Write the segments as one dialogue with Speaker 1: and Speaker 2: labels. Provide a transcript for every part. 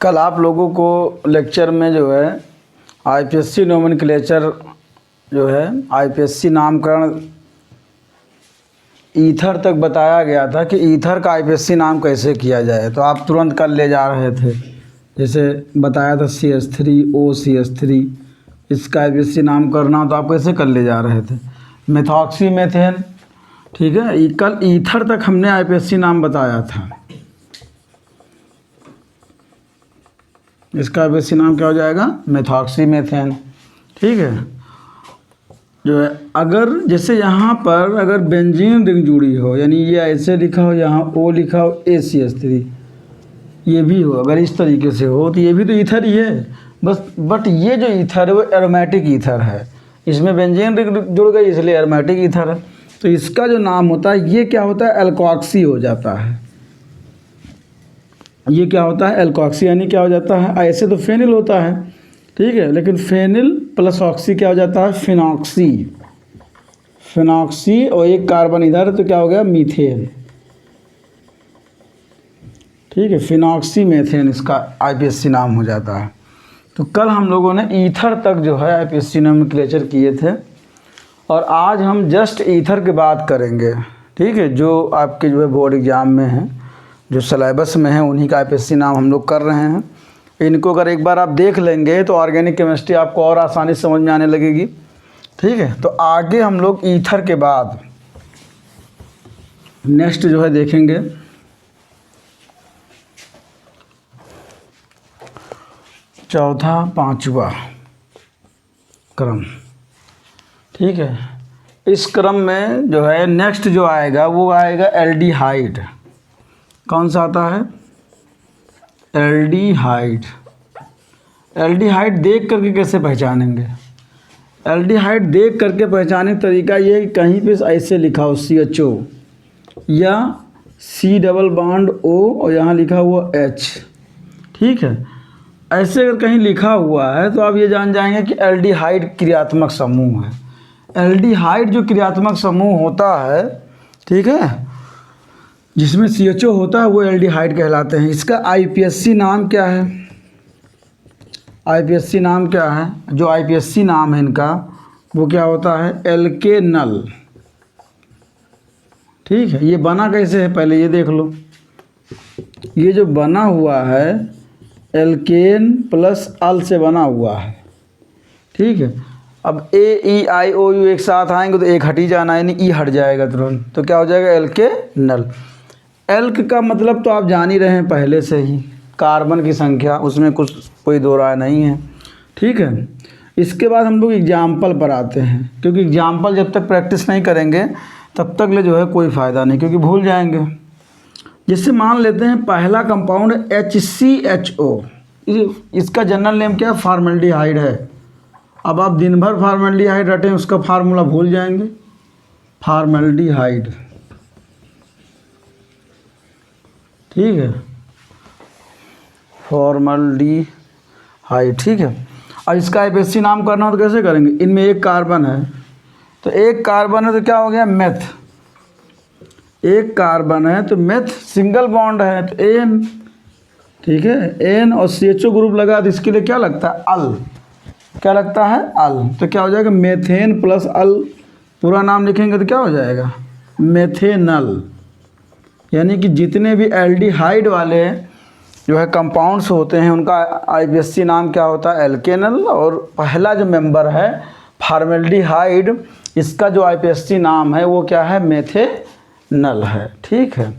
Speaker 1: कल आप लोगों को लेक्चर में जो है आईपीएससी नोमेनक्लेचर जो है आईपीएससी नामकरण ईथर तक बताया गया था कि ईथर का आईपीएससी नाम कैसे किया जाए। तो आप तुरंत कर ले जा रहे थे, जैसे बताया था CH3 OCH3, इसका आईपीएससी नाम करना तो आप कैसे कर ले जा रहे थे। मेथॉक्सी मेथेन, ठीक है, कल ईथर तक हमने आईपीएससी नाम बताया था। इसका आईपीएससी नाम क्या हो जाएगा, मेथॉक्सी मेथेन, ठीक है। जो है अगर जैसे यहाँ पर अगर बेंजीन रिंग जुड़ी हो, यानी ये ऐसे लिखा हो, यहाँ O लिखा हो ACH3, ये भी हो, अगर इस तरीके से हो तो ये भी तो ईथर ही है बस। बट ये जो ईथर है वो एरोमेटिक ईथर है, इसमें बेंजीन रिंग जुड़ गई इसलिए एरोमेटिक ईथर है। तो इसका जो नाम होता है ये क्या होता है, एल्कोक्सी हो जाता है। ये क्या होता है, एल्कोक्सी, यानी क्या हो जाता है, ऐसे तो फेनिल होता है, ठीक है, लेकिन फेनिल प्लस ऑक्सी क्या हो जाता है, फिनॉक्सी। फिनॉक्सी और एक कार्बन इधर तो क्या हो गया, मीथेन, ठीक है, फिनॉक्सी मेथेन इसका आईपीएससी नाम हो जाता है। तो कल हम लोगों ने ईथर तक जो है आईपीएससी नोमेनक्लेचर किए थे और आज हम जस्ट ईथर की बात करेंगे, ठीक है, जो आपके जो है बोर्ड एग्ज़ाम में है, जो सिलेबस में है, उन्हीं का आईपीएससी नाम हम लोग कर रहे हैं। इनको अगर एक बार आप देख लेंगे तो ऑर्गेनिक केमिस्ट्री आपको और आसानी से समझ में आने लगेगी, ठीक है। तो आगे हम लोग ईथर के बाद नेक्स्ट जो है देखेंगे चौथा पांचवा क्रम, ठीक है। इस क्रम में जो है नेक्स्ट जो आएगा वो आएगा एल्डिहाइड। कौन सा आता है, एल्डिहाइड। एल्डिहाइड देख करके कैसे पहचानेंगे, एल्डिहाइड देख करके पहचानने का तरीका ये है कि कहीं पे ऐसे लिखा हो CHO या C डबल बॉन्ड O और यहाँ लिखा हुआ H, ठीक है। ऐसे अगर कहीं लिखा हुआ है तो आप ये जान जाएंगे कि एल्डिहाइड क्रियात्मक समूह है। एल्डिहाइड जो क्रियात्मक समूह होता है, ठीक है, जिसमें CHO होता है वो एल्डिहाइड कहलाते हैं। इसका आईपीएससी नाम क्या है, आईपीएससी नाम क्या है, जो आईपीएससी नाम है इनका वो क्या होता है, एल्केनल, ठीक है। ये बना कैसे है पहले ये देख लो, ये जो बना हुआ है एल्केन प्लस अल से बना हुआ है, ठीक है। अब AEIOU एक साथ आएंगे तो एक हट ही जाना है, यानी E हट जाएगा तुरंत, तो क्या हो जाएगा, एल्केनल। एल्क का मतलब तो आप जान ही रहे हैं पहले से ही, कार्बन की संख्या, उसमें कुछ कोई दो राय नहीं है, ठीक है। इसके बाद हम लोग एग्जाम्पल पर आते हैं, क्योंकि एग्जाम्पल जब तक प्रैक्टिस नहीं करेंगे तब तक ले जो है कोई फ़ायदा नहीं, क्योंकि भूल जाएंगे। जैसे मान लेते हैं पहला कंपाउंड HCHO, इसका जनरल नेम क्या है, फॉर्मल्डिहाइड है। अब आप दिन भर फॉर्मल्डिहाइड रटें उसका फार्मूला भूल जाएंगे, फॉर्मल्डिहाइड, ठीक है, फॉर्मल्डिहाइड, ठीक है। और इसका आईपीएससी नाम करना हो तो कैसे करेंगे, इनमें एक कार्बन है तो एक कार्बन है तो क्या हो गया, मेथ, एक कार्बन है तो मेथ, सिंगल बॉन्ड है तो N, ठीक है, N और CHO ग्रुप लगा तो इसके लिए क्या लगता है, अल, क्या लगता है, अल। तो क्या हो जाएगा, मेथेन प्लस अल, पूरा नाम लिखेंगे तो क्या हो जाएगा, मेथेनल। यानी कि जितने भी एल्डिहाइड वाले जो है कंपाउंड्स होते हैं उनका आईपीएससी नाम क्या होता है, एल्केनल। और पहला जो मेंबर है फॉर्मल्डिहाइड, इसका जो आईपीएससी नाम है वो क्या है, मेथेनल है, ठीक है।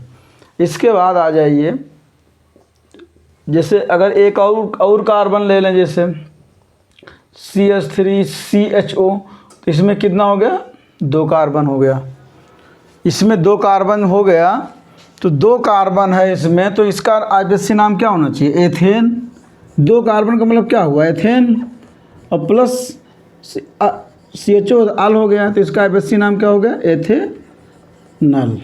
Speaker 1: इसके बाद आ जाइए, जैसे अगर एक और कार्बन ले लें, जैसे CH3CHO, तो इसमें कितना हो गया, 2 कार्बन हो गया, इसमें 2 कार्बन हो गया, तो 2 कार्बन है इसमें, तो इसका आईपीएससी नाम क्या होना चाहिए, एथेन। 2 कार्बन का मतलब क्या हुआ, एथेन, और प्लस CHO अल हो गया, तो इसका आईपीएससी नाम क्या हो गया, एथेनल,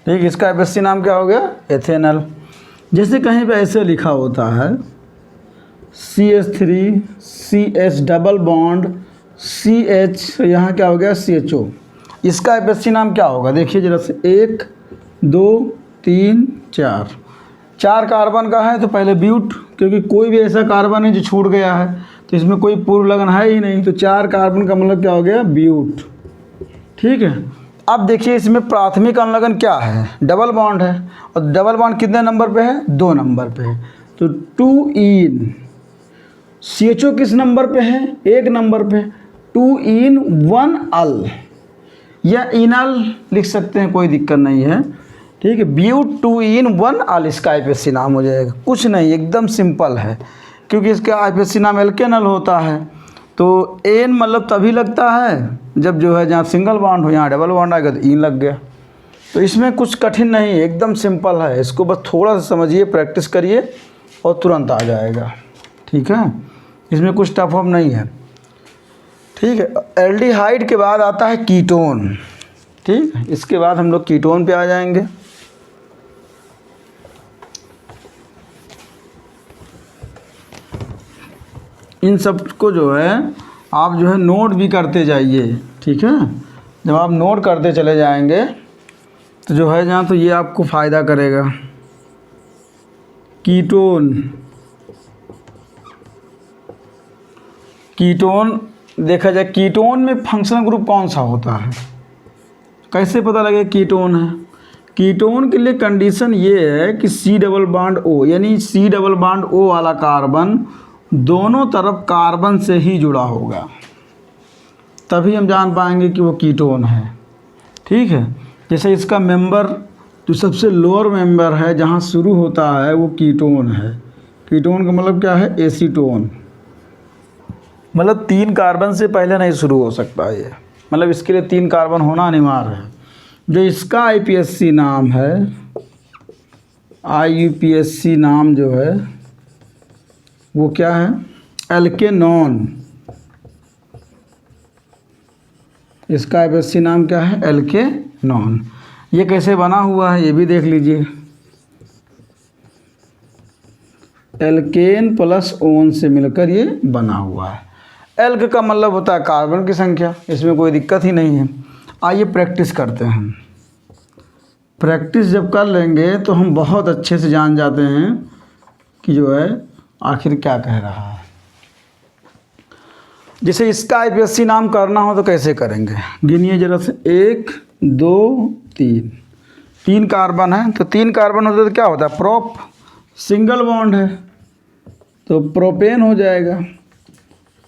Speaker 1: ठीक। इसका आईपीएससी नाम क्या हो गया, एथेनल। जैसे कहीं पे ऐसे लिखा होता है CH3 CH double bond CH, यहाँ क्या हो गया, CHO, इसका आईपीएससी नाम क्या होगा, देखिए जरा से, 1 2 3 4, 4 कार्बन का है तो पहले ब्यूट, क्योंकि कोई भी ऐसा कार्बन है जो छूट गया है तो इसमें कोई पूर्व लगन है ही नहीं, तो 4 कार्बन का मतलब क्या हो गया, ब्यूट। ठीक है, अब देखिए इसमें प्राथमिक अनुलग्न क्या है, डबल बॉन्ड है, और डबल बॉन्ड कितने नंबर पे है, 2 नंबर पे है, तो 2 इन। CHO किस नंबर पे है, 1 नंबर पे, 2 इन 1 अल, या इनल लिख सकते हैं, कोई दिक्कत नहीं है। ठीक है, ब्यूट 2 इन 1 अल इसका आईपीएससी नाम हो जाएगा। कुछ नहीं, एकदम सिंपल है, क्योंकि इसका आईपीएससी नाम एल्केनल होता है। तो एन मतलब तभी लगता है जब जो है जहाँ सिंगल बॉन्ड हो, यहाँ डबल बॉन्ड आएगा तो इन लग गया। तो इसमें कुछ कठिन नहीं है, एकदम सिंपल है, इसको बस थोड़ा सा समझिए, प्रैक्टिस करिए और तुरंत आ जाएगा। ठीक है, इसमें कुछ टफ अप नहीं है। ठीक है, एल्डिहाइड के बाद आता है कीटोन। ठीक है, इसके बाद हम लोग कीटोन पे आ जाएंगे। इन सब को जो है आप जो है नोट भी करते जाइए। ठीक है, जब आप नोट करते चले जाएंगे तो जो है जहाँ, तो ये आपको फ़ायदा करेगा। कीटोन, कीटोन देखा जाए, कीटोन में फंक्शनल ग्रुप कौन सा होता है, कैसे पता लगे कीटोन है। कीटोन के लिए कंडीशन ये है कि C डबल बॉन्ड O, यानी C डबल बॉन्ड O वाला कार्बन दोनों तरफ कार्बन से ही जुड़ा होगा, तभी हम जान पाएंगे कि वो कीटोन है। ठीक है, जैसे इसका मेंबर जो सबसे लोअर मेंबर है जहाँ शुरू होता है वो कीटोन है। कीटोन का मतलब क्या है, एसीटोन, मतलब 3 कार्बन से पहले नहीं शुरू हो सकता ये, मतलब इसके लिए 3 कार्बन होना अनिवार्य है। जो इसका आईपीएससी नाम है, IUPAC नाम जो है वो क्या है, एल्केनॉन। इसका आईपीएससी नाम क्या है, एल्केनॉन। ये कैसे बना हुआ है ये भी देख लीजिए, एल्केन प्लस ओन से मिलकर ये बना हुआ है। एल्क का मतलब होता है कार्बन की संख्या, इसमें कोई दिक्कत ही नहीं है। आइए प्रैक्टिस करते हैं। प्रैक्टिस जब कर लेंगे तो हम बहुत अच्छे से जान जाते हैं कि जो है आखिर क्या कह रहा है। जैसे इसका आईपीएससी नाम करना हो तो कैसे करेंगे, गिनिए जरा से, 1 2 3, 3 कार्बन है, तो 3 कार्बन होता है तो क्या होता है, प्रोप, सिंगल बॉन्ड है तो प्रोपेन हो जाएगा,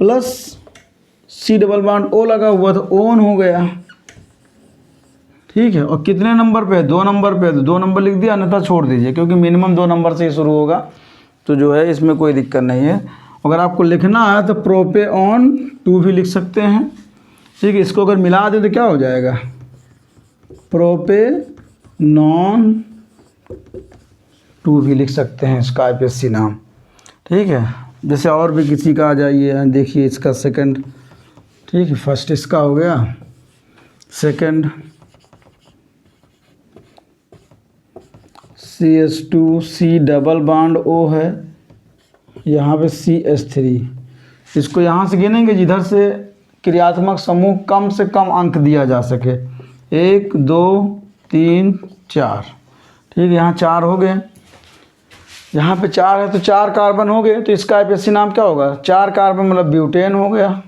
Speaker 1: plus C double bond O लगा हुआ तो ओन हो गया। ठीक है, और कितने नंबर पे है, 2 नंबर पे है, तो 2 नंबर लिख दिया, अन्यथा छोड़ दीजिए, क्योंकि मिनिमम 2 नंबर से ही शुरू होगा, तो जो है इसमें कोई दिक्कत नहीं है। अगर आपको लिखना है तो प्रोपेऑन 2 भी लिख सकते हैं। ठीक है, इसको अगर मिला दें तो क्या हो जाएगा, प्रोपेनॉन 2 भी लिख सकते हैं इसका आईपीएससी नाम। ठीक है, जैसे और भी किसी का आ जाइए, देखिए इसका सेकंड। ठीक है, फर्स्ट इसका हो गया, second CH2, C double bond O है, यहाँ पे CH3। इसको यहाँ से गिनेंगे जिधर से क्रियात्मक समूह कम से कम अंक दिया जा सके, 1 2 3 4। ठीक है, यहाँ 4 हो गए, यहाँ पे 4 है तो 4 कार्बन हो गए, तो इसका आईपीएससी नाम क्या होगा, 4 कार्बन मतलब ब्यूटेन हो गया।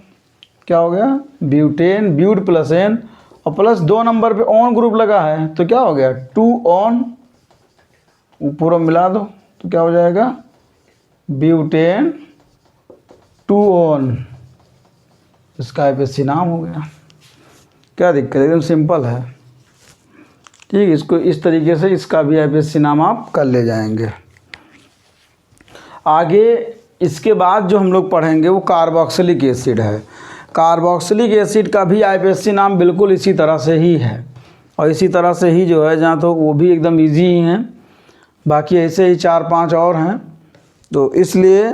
Speaker 1: क्या हो गया, ब्यूटेन, ब्यूट प्लस एन, और प्लस 2 नंबर पे ऑन ग्रुप लगा है तो क्या हो गया, 2 ऑन, पूरा मिला दो तो क्या हो जाएगा, ब्यूटेन 2 ऑन, इसका आईपीएससी नाम हो गया। क्या दिक्कत है, एकदम सिंपल है। ठीक, इसको इस तरीके से इसका भी आईपीएससी नाम आप कर ले जाएंगे। आगे इसके बाद जो हम लोग पढ़ेंगे वो कार्बोक्सिलिक एसिड है। कार्बोक्सिलिक एसिड का भी आईपीएससी नाम बिल्कुल इसी तरह से ही है, और इसी तरह से ही जो है जहाँ तो वो भी एकदम इजी ही हैं, बाकी ऐसे ही 4-5 और हैं। तो इसलिए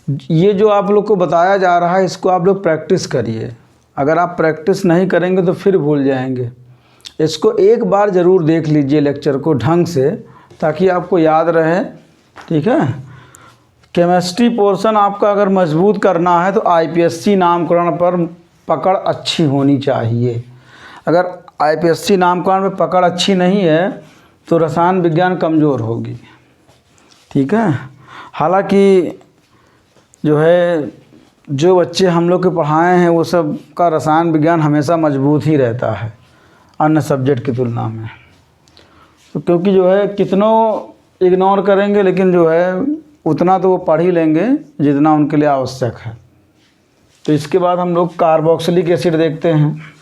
Speaker 1: ये जो आप लोग को बताया जा रहा है इसको आप लोग प्रैक्टिस करिए। अगर आप प्रैक्टिस नहीं करेंगे तो फिर भूल जाएंगे। इसको एक बार ज़रूर देख लीजिए लेक्चर को ढंग से, ताकि आपको याद रहे। ठीक है, केमिस्ट्री पोर्शन आपका अगर मजबूत करना है तो आईपीएससी नामकरण पर पकड़ अच्छी होनी चाहिए। अगर आईपीएससी नामकरण में पकड़ अच्छी नहीं है तो रसायन विज्ञान कमज़ोर होगी। ठीक है, हालांकि जो है जो बच्चे हम लोग के पढ़ाए हैं वो सब का रसायन विज्ञान हमेशा मजबूत ही रहता है अन्य सब्जेक्ट की तुलना में। तो क्योंकि जो है कितनों इग्नोर करेंगे लेकिन जो है उतना तो वो पढ़ ही लेंगे जितना उनके लिए आवश्यक है। तो इसके बाद हम लोग कार्बोक्सिलिक एसिड देखते हैं।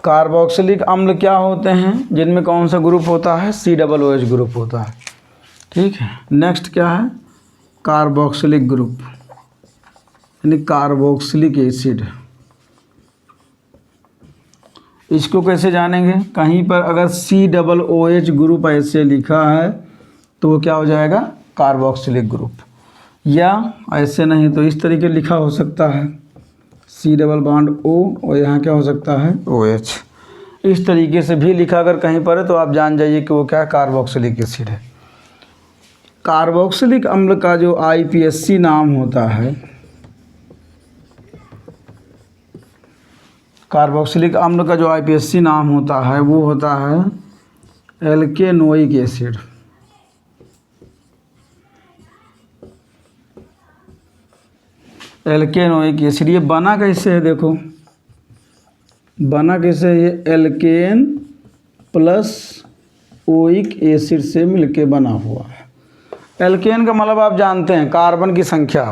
Speaker 1: कार्बोक्सिलिक अम्ल क्या होते हैं, जिनमें कौन सा ग्रुप होता है, COOH ग्रुप होता है। ठीक है, नेक्स्ट क्या है, कार्बोक्सिलिक ग्रुप यानी कार्बोक्सिलिक एसिड। इसको कैसे जानेंगे, कहीं पर अगर COOH ग्रुप ऐसे लिखा है तो वो क्या हो जाएगा, कार्बोक्सिलिक ग्रुप, या ऐसे नहीं तो इस तरीके लिखा हो सकता है C डबल बॉन्ड O और यहाँ क्या हो सकता है OH। इस तरीके से भी लिखा अगर कहीं पर है तो आप जान जाइए कि वो क्या कार्बोक्सिलिक एसिड है। कार्बोक्सिलिक अम्ल का जो आईपीएससी नाम होता है, कार्बोक्सिलिक अम्ल का जो आईपीएससी नाम होता है वो होता है एल्केनोइक एसिड। एल्केनोइक एसिड ये बना कैसे है, देखो बना कैसे है, ये एल्केन प्लस ओइक एसिड से मिलके बना हुआ है। एल्केन का मतलब आप जानते हैं कार्बन की संख्या।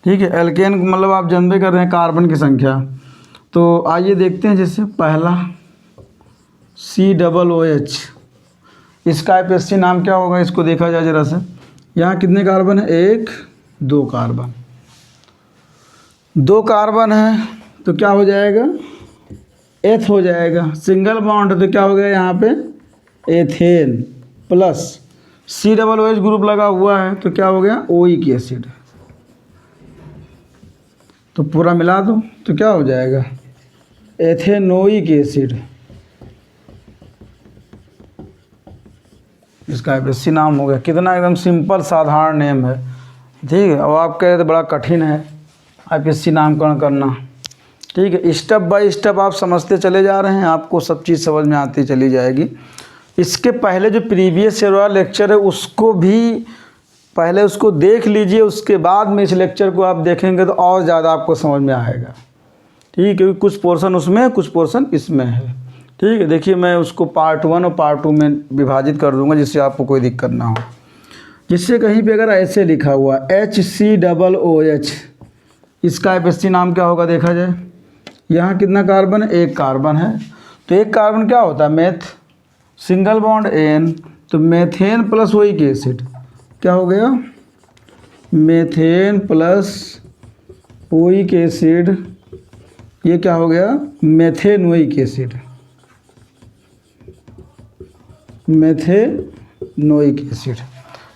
Speaker 1: ठीक है, एल्केन का मतलब आप जानते कर रहे हैं कार्बन की संख्या। तो आइए देखते हैं, जैसे पहला COOH, इसका आईपीएससी नाम क्या होगा, इसको देखा जाए जरा से। यहाँ कितने कार्बन है, 1 2 कार्बन, 2 कार्बन है तो क्या हो जाएगा, एथ हो जाएगा। सिंगल बॉन्ड तो क्या हो गया यहाँ पे एथेन, प्लस COOH ग्रुप लगा हुआ है तो क्या हो गया ओइक एसिड। तो पूरा मिला दो तो क्या हो जाएगा एथेनोइक एसिड। इसका आईपीएससी नाम हो गया। कितना एकदम सिंपल साधारण नेम है। ठीक है, अब आप कह रहे थे बड़ा कठिन है आईपीएससी नामकरण करना। ठीक है, स्टेप बाय स्टेप आप समझते चले जा रहे हैं, आपको सब चीज़ समझ में आती चली जाएगी। इसके पहले जो प्रीवियस ईयर वाला लेक्चर है उसको भी पहले उसको देख लीजिए, उसके बाद में इस लेक्चर को आप देखेंगे तो और ज़्यादा आपको समझ में आएगा। ठीक है, क्योंकि कुछ पोर्शन उसमें है कुछ पोर्शन इसमें है। ठीक है, देखिए मैं उसको पार्ट 1 और पार्ट 2 में विभाजित कर दूंगा जिससे आपको कोई दिक्कत ना हो। जिससे कहीं पे अगर ऐसे लिखा हुआ HCOOH, इसका आईपीएससी नाम क्या होगा देखा जाए। यहाँ कितना कार्बन है, 1 कार्बन है, तो 1 कार्बन क्या होता है मेथ, सिंगल बॉन्ड N, तो मेथेन प्लस ओइक एसिड क्या हो गया, मेथेन प्लस ओइक एसिड, ये क्या हो गया मेथेनोइक एसिड, मेथेनोइक एसिड।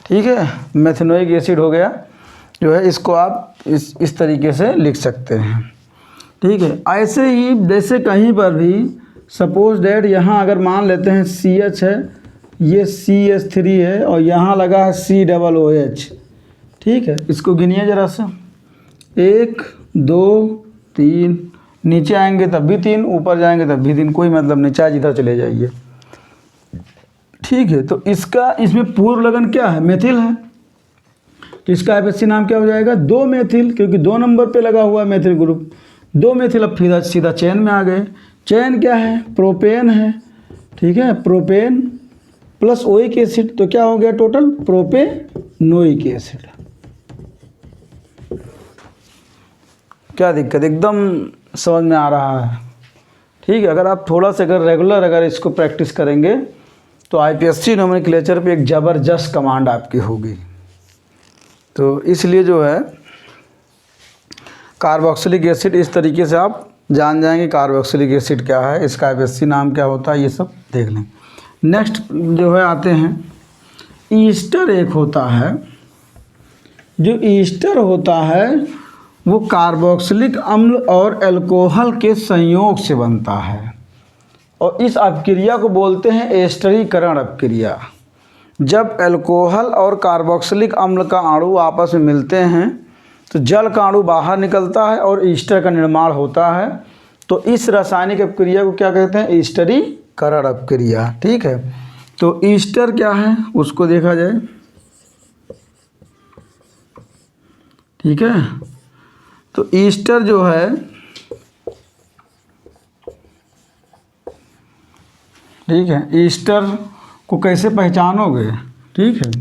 Speaker 1: ठीक है, मेथेनोइक एसिड हो गया जो है, इसको आप इस तरीके से लिख सकते हैं। ठीक है, ऐसे ही जैसे कहीं पर भी सपोज डैट यहाँ अगर मान लेते हैं CH है, ये CH3 है और यहाँ लगा है COOH। ठीक है, इसको गिनिए ज़रा सा, 1 2 3, नीचे आएंगे तब भी 3, ऊपर जाएंगे तब भी 3, कोई मतलब नहीं, चाहे जिधर चले जाइए। ठीक है, तो इसका इसमें पूर्व लगन क्या है, मेथिल है, तो इसका आईपीएससी नाम क्या हो जाएगा 2 मेथिल, क्योंकि 2 नंबर पे लगा हुआ है मेथिल ग्रुप। 2 मेथिल अब फिर सीधा चेन में आ गए। चेन क्या है, प्रोपेन है। ठीक है, प्रोपेन प्लस ओइक एसिड, तो क्या हो गया टोटल प्रोपेनोइक एसिड। क्या दिक्कत, एकदम समझ में आ रहा है। ठीक है, अगर आप थोड़ा सा अगर रेगुलर अगर इसको प्रैक्टिस करेंगे तो आईपीएससी नोमेनक्लेचर पे एक ज़बरदस्त कमांड आपकी होगी। तो इसलिए जो है कार्बोक्सिलिक एसिड इस तरीके से आप जान जाएंगे कार्बोक्सिलिक एसिड क्या है, इसका आईपीएससी नाम क्या होता है, ये सब देख लें। नेक्स्ट जो है आते हैं, ईस्टर एक होता है। जो ईस्टर होता है वो कार्बोक्सिलिक अम्ल और अल्कोहल के संयोग से बनता है और इस अपक्रिया को बोलते हैं एस्टरीकरण अपक्रिया। जब अल्कोहल और कार्बोक्सिलिक अम्ल का अणु आपस में मिलते हैं तो जल का अणु बाहर निकलता है और ईस्टर का निर्माण होता है। तो इस रासायनिक अपक्रिया को क्या कहते हैं? ईस्टरीकरण अपक्रिया। ठीक है, तो ईस्टर क्या है उसको देखा जाए। ठीक है, तो ईस्टर जो है, ठीक है, ईस्टर को कैसे पहचानोगे? ठीक है,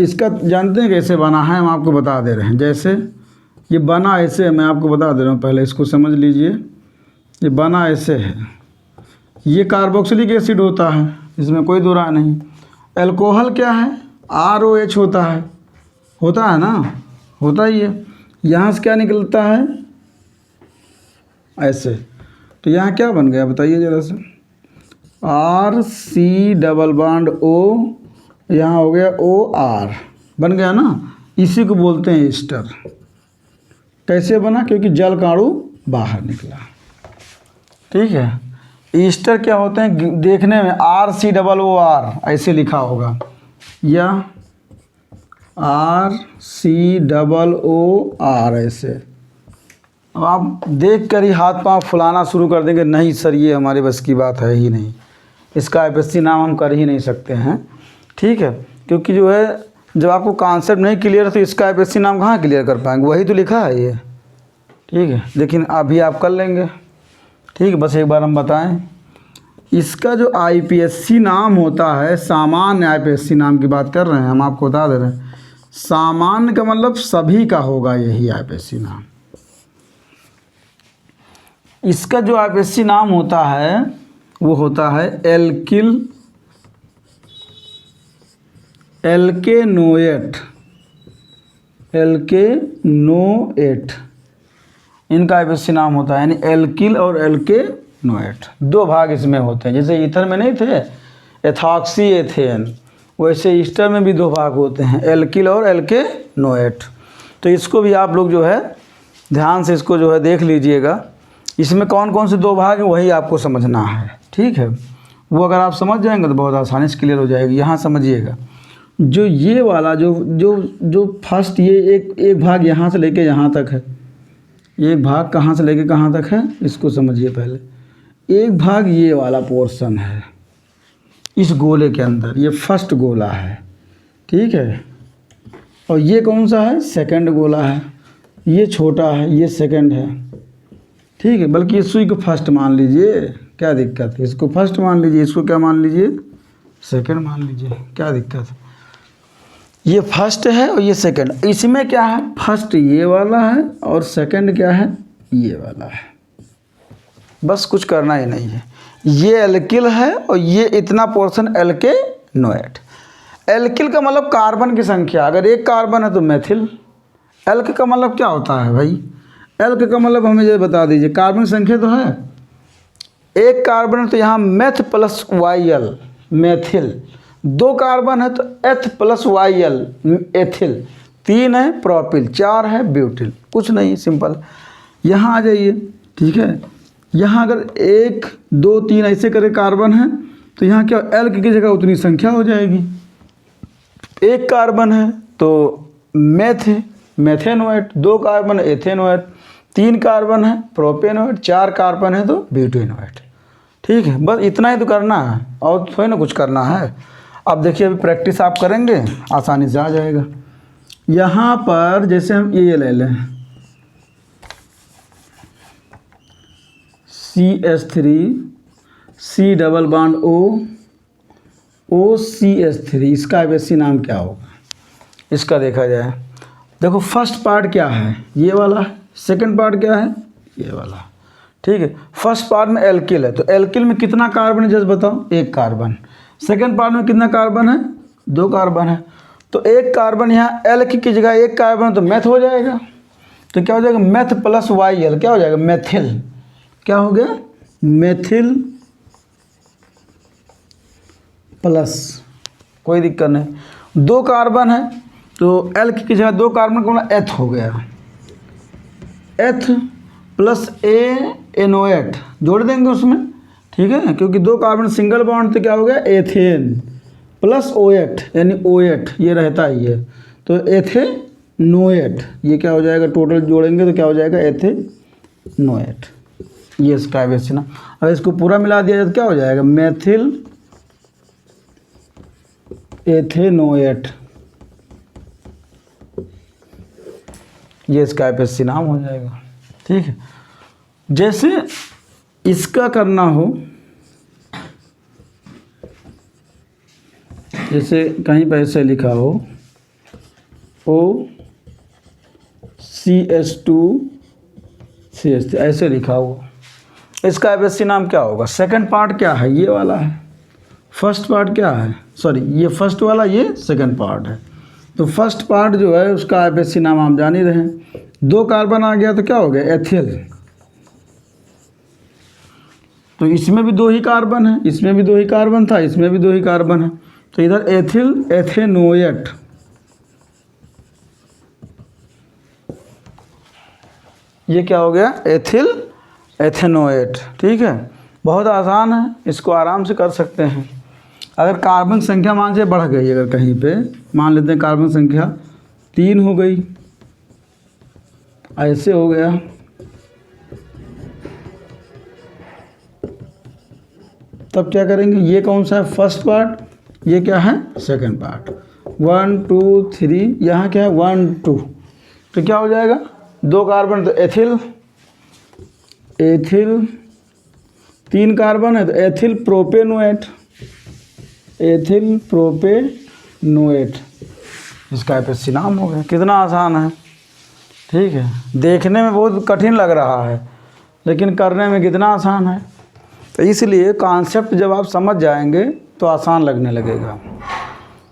Speaker 1: इसका जानते हैं कैसे बना है, हम आपको बता दे रहे हैं। जैसे ये बना ऐसे, मैं आपको बता दे रहा हूँ, पहले इसको समझ लीजिए। ये बना ऐसे है, ये कार्बोक्सिलिक एसिड होता है, इसमें कोई दो राय नहीं। अल्कोहल क्या है? ROH होता है ना, होता ही है। यहाँ से क्या निकलता है? ऐसे। तो यहाँ क्या बन गया बताइए ज़रा से। RC डबल बॉन्ड O, यहाँ हो गया OR, बन गया ना। इसी को बोलते हैं ईस्टर। कैसे बना? क्योंकि जल का अणु बाहर निकला। ठीक है, ईस्टर क्या होते हैं देखने में? RCOOR ऐसे लिखा होगा, या RCOOR ऐसे। अब आप देख कर ही हाथ पांव फुलाना शुरू कर देंगे, नहीं सर ये हमारे बस की बात है ही नहीं, इसका FSC नाम हम कर ही नहीं सकते हैं। ठीक है, क्योंकि जो है जब आपको कॉन्सेप्ट नहीं क्लियर तो इसका FSC नाम कहाँ क्लियर कर पाएंगे? वही तो लिखा है ये। ठीक है, लेकिन अभी आप कर लेंगे। ठीक है, बस एक बार हम बताएं, इसका जो IPSC नाम होता है, सामान्य IPSC नाम की बात कर रहे हैं हम, आपको बता दे रहे हैं। सामान्य का मतलब सभी का होगा यही IPSC नाम। इसका जो IPSC नाम होता है वो होता है एल्केनोएट। इनका IPSC नाम होता है, यानी एल्किल और एल्केनोएट, दो भाग इसमें होते हैं। जैसे ईथर में नहीं थे एथॉक्सी एथेन, वैसे ईस्टर में भी दो भाग होते हैं, एल्किल और एल्केनोएट। तो इसको भी आप लोग जो है ध्यान से इसको जो है देख लीजिएगा, इसमें कौन कौन से दो भाग हैं वही आपको समझना है। ठीक है, वो अगर आप समझ जाएंगे तो बहुत आसानी से क्लियर हो जाएगी। यहाँ समझिएगा, जो ये वाला जो फर्स्ट ये एक भाग यहाँ से लेके यहाँ तक है, एक भाग कहाँ से लेके कहाँ तक है इसको समझिए पहले। एक भाग ये वाला पोर्शन है इस गोले के अंदर, ये फर्स्ट गोला है। ठीक है, और ये कौन सा है? सेकंड गोला है। ये छोटा है, ये सेकंड है। ठीक है, बल्कि इस सुई को फर्स्ट मान लीजिए, क्या दिक्कत है? इसको फर्स्ट मान लीजिए, इसको क्या मान लीजिए? सेकंड मान लीजिए, क्या दिक्कत है? ये फर्स्ट है और ये सेकंड। इसमें क्या है? फर्स्ट ये वाला है और सेकंड क्या है? ये वाला है। बस कुछ करना ही नहीं है। ये एल्किल है और ये इतना पोर्शन एल्केनोएट। एल्किल का मतलब कार्बन की संख्या, अगर एक कार्बन है तो मेथिल। एल्क का मतलब क्या होता है भाई? एल्क का मतलब हमें ये बता दीजिए, कार्बन की संख्या तो है, एक कार्बन है तो यहाँ मेथ प्लस YL मेथिल, दो कार्बन है तो एथ प्लस YL एथिल, तीन है प्रोपिल, चार है ब्यूटिल। कुछ नहीं, सिंपल। यहाँ आ जाइए। ठीक है, यहाँ अगर 1 2 3 ऐसे करे कार्बन है तो यहाँ क्या एल्क की जगह उतनी संख्या हो जाएगी। एक कार्बन है तो मेथेनोएट, दो कार्बन है एथेनोएट, तीन कार्बन है प्रोपेनोएट, चार कार्बन है तो ब्यूटेनोएट। ठीक है, बस इतना ही तो करना है और थोड़ी ना कुछ करना है। अब देखिए, अभी प्रैक्टिस आप करेंगे आसानी से आ जाएगा। यहाँ पर जैसे हम ये ले लें CH3 C double bond OCH3, इसका IPSC नाम क्या होगा? इसका देखा जाए, देखो फर्स्ट पार्ट क्या है? ये वाला है। सेकंड पार्ट क्या है? ये वाला। ठीक है, फर्स्ट पार्ट में एल्किल है तो एल्किल में कितना कार्बन है जस्ट बताओ? एक कार्बन। सेकंड पार्ट में कितना कार्बन है? दो कार्बन है। तो एक कार्बन यहाँ एल्क की जगह एक कार्बन तो मेथ हो जाएगा। तो क्या हो जाएगा? मेथ प्लस YL क्या हो जाएगा? मेथिल। क्या हो गया? मेथिल प्लस, कोई दिक्कत नहीं। दो कार्बन है तो एल्क की जगह दो कार्बन का मतलब एथ हो गया, एथ प्लस ANOएट जोड़ देंगे उसमें। ठीक है, क्योंकि दो कार्बन सिंगल बॉन्ड तो क्या हो गया? एथेन। प्लस OH यानी OH ये रहता ही है, तो एथेनोएट ये क्या हो जाएगा, टोटल जोड़ेंगे तो क्या हो जाएगा, एथेनोएट। ये इसका बेसिक नाम। अगर इसको पूरा मिला दिया जाए तो क्या हो जाएगा, मेथिल एथेनोएट, ये इसका एपीएससी नाम हो जाएगा। ठीक है, जैसे इसका करना हो, जैसे कहीं पर ऐसे लिखा हो OCH2CH3 ऐसे लिखा हो, इसका एपीएससी नाम क्या होगा। सेकंड पार्ट क्या है, ये वाला है। फर्स्ट पार्ट क्या है, सॉरी ये फर्स्ट वाला, ये सेकंड पार्ट है। तो फर्स्ट पार्ट जो है उसका एपीएससी नाम आप जान ही रहे हैं। 2 कार्बन आ गया तो क्या हो गया, एथिल। तो इसमें भी 2 ही कार्बन है, इसमें भी 2 ही कार्बन था, इसमें भी 2 ही कार्बन है, तो इधर एथिल एथेनोएट। ये क्या हो गया, एथिल एथेनोएट। ठीक है, बहुत आसान है, इसको आराम से कर सकते हैं। अगर कार्बन संख्या मान से बढ़ गई, अगर कहीं पे मान लेते हैं कार्बन संख्या 3 हो गई, ऐसे हो गया, तब क्या करेंगे, ये कौन सा है, फर्स्ट पार्ट, ये क्या है, सेकंड पार्ट। 1 2 3, यहाँ क्या है 1 2, तो क्या हो जाएगा, 2 कार्बन तो एथिल, एथिल 3 कार्बन है तो एथिल प्रोपेनोएट, एथिल प्रोपेनोएट, इसका एपीएससी नाम हो गया। कितना आसान है। ठीक है, देखने में बहुत कठिन लग रहा है लेकिन करने में कितना आसान है। तो इसलिए कॉन्सेप्ट जब आप समझ जाएंगे तो आसान लगने लगेगा,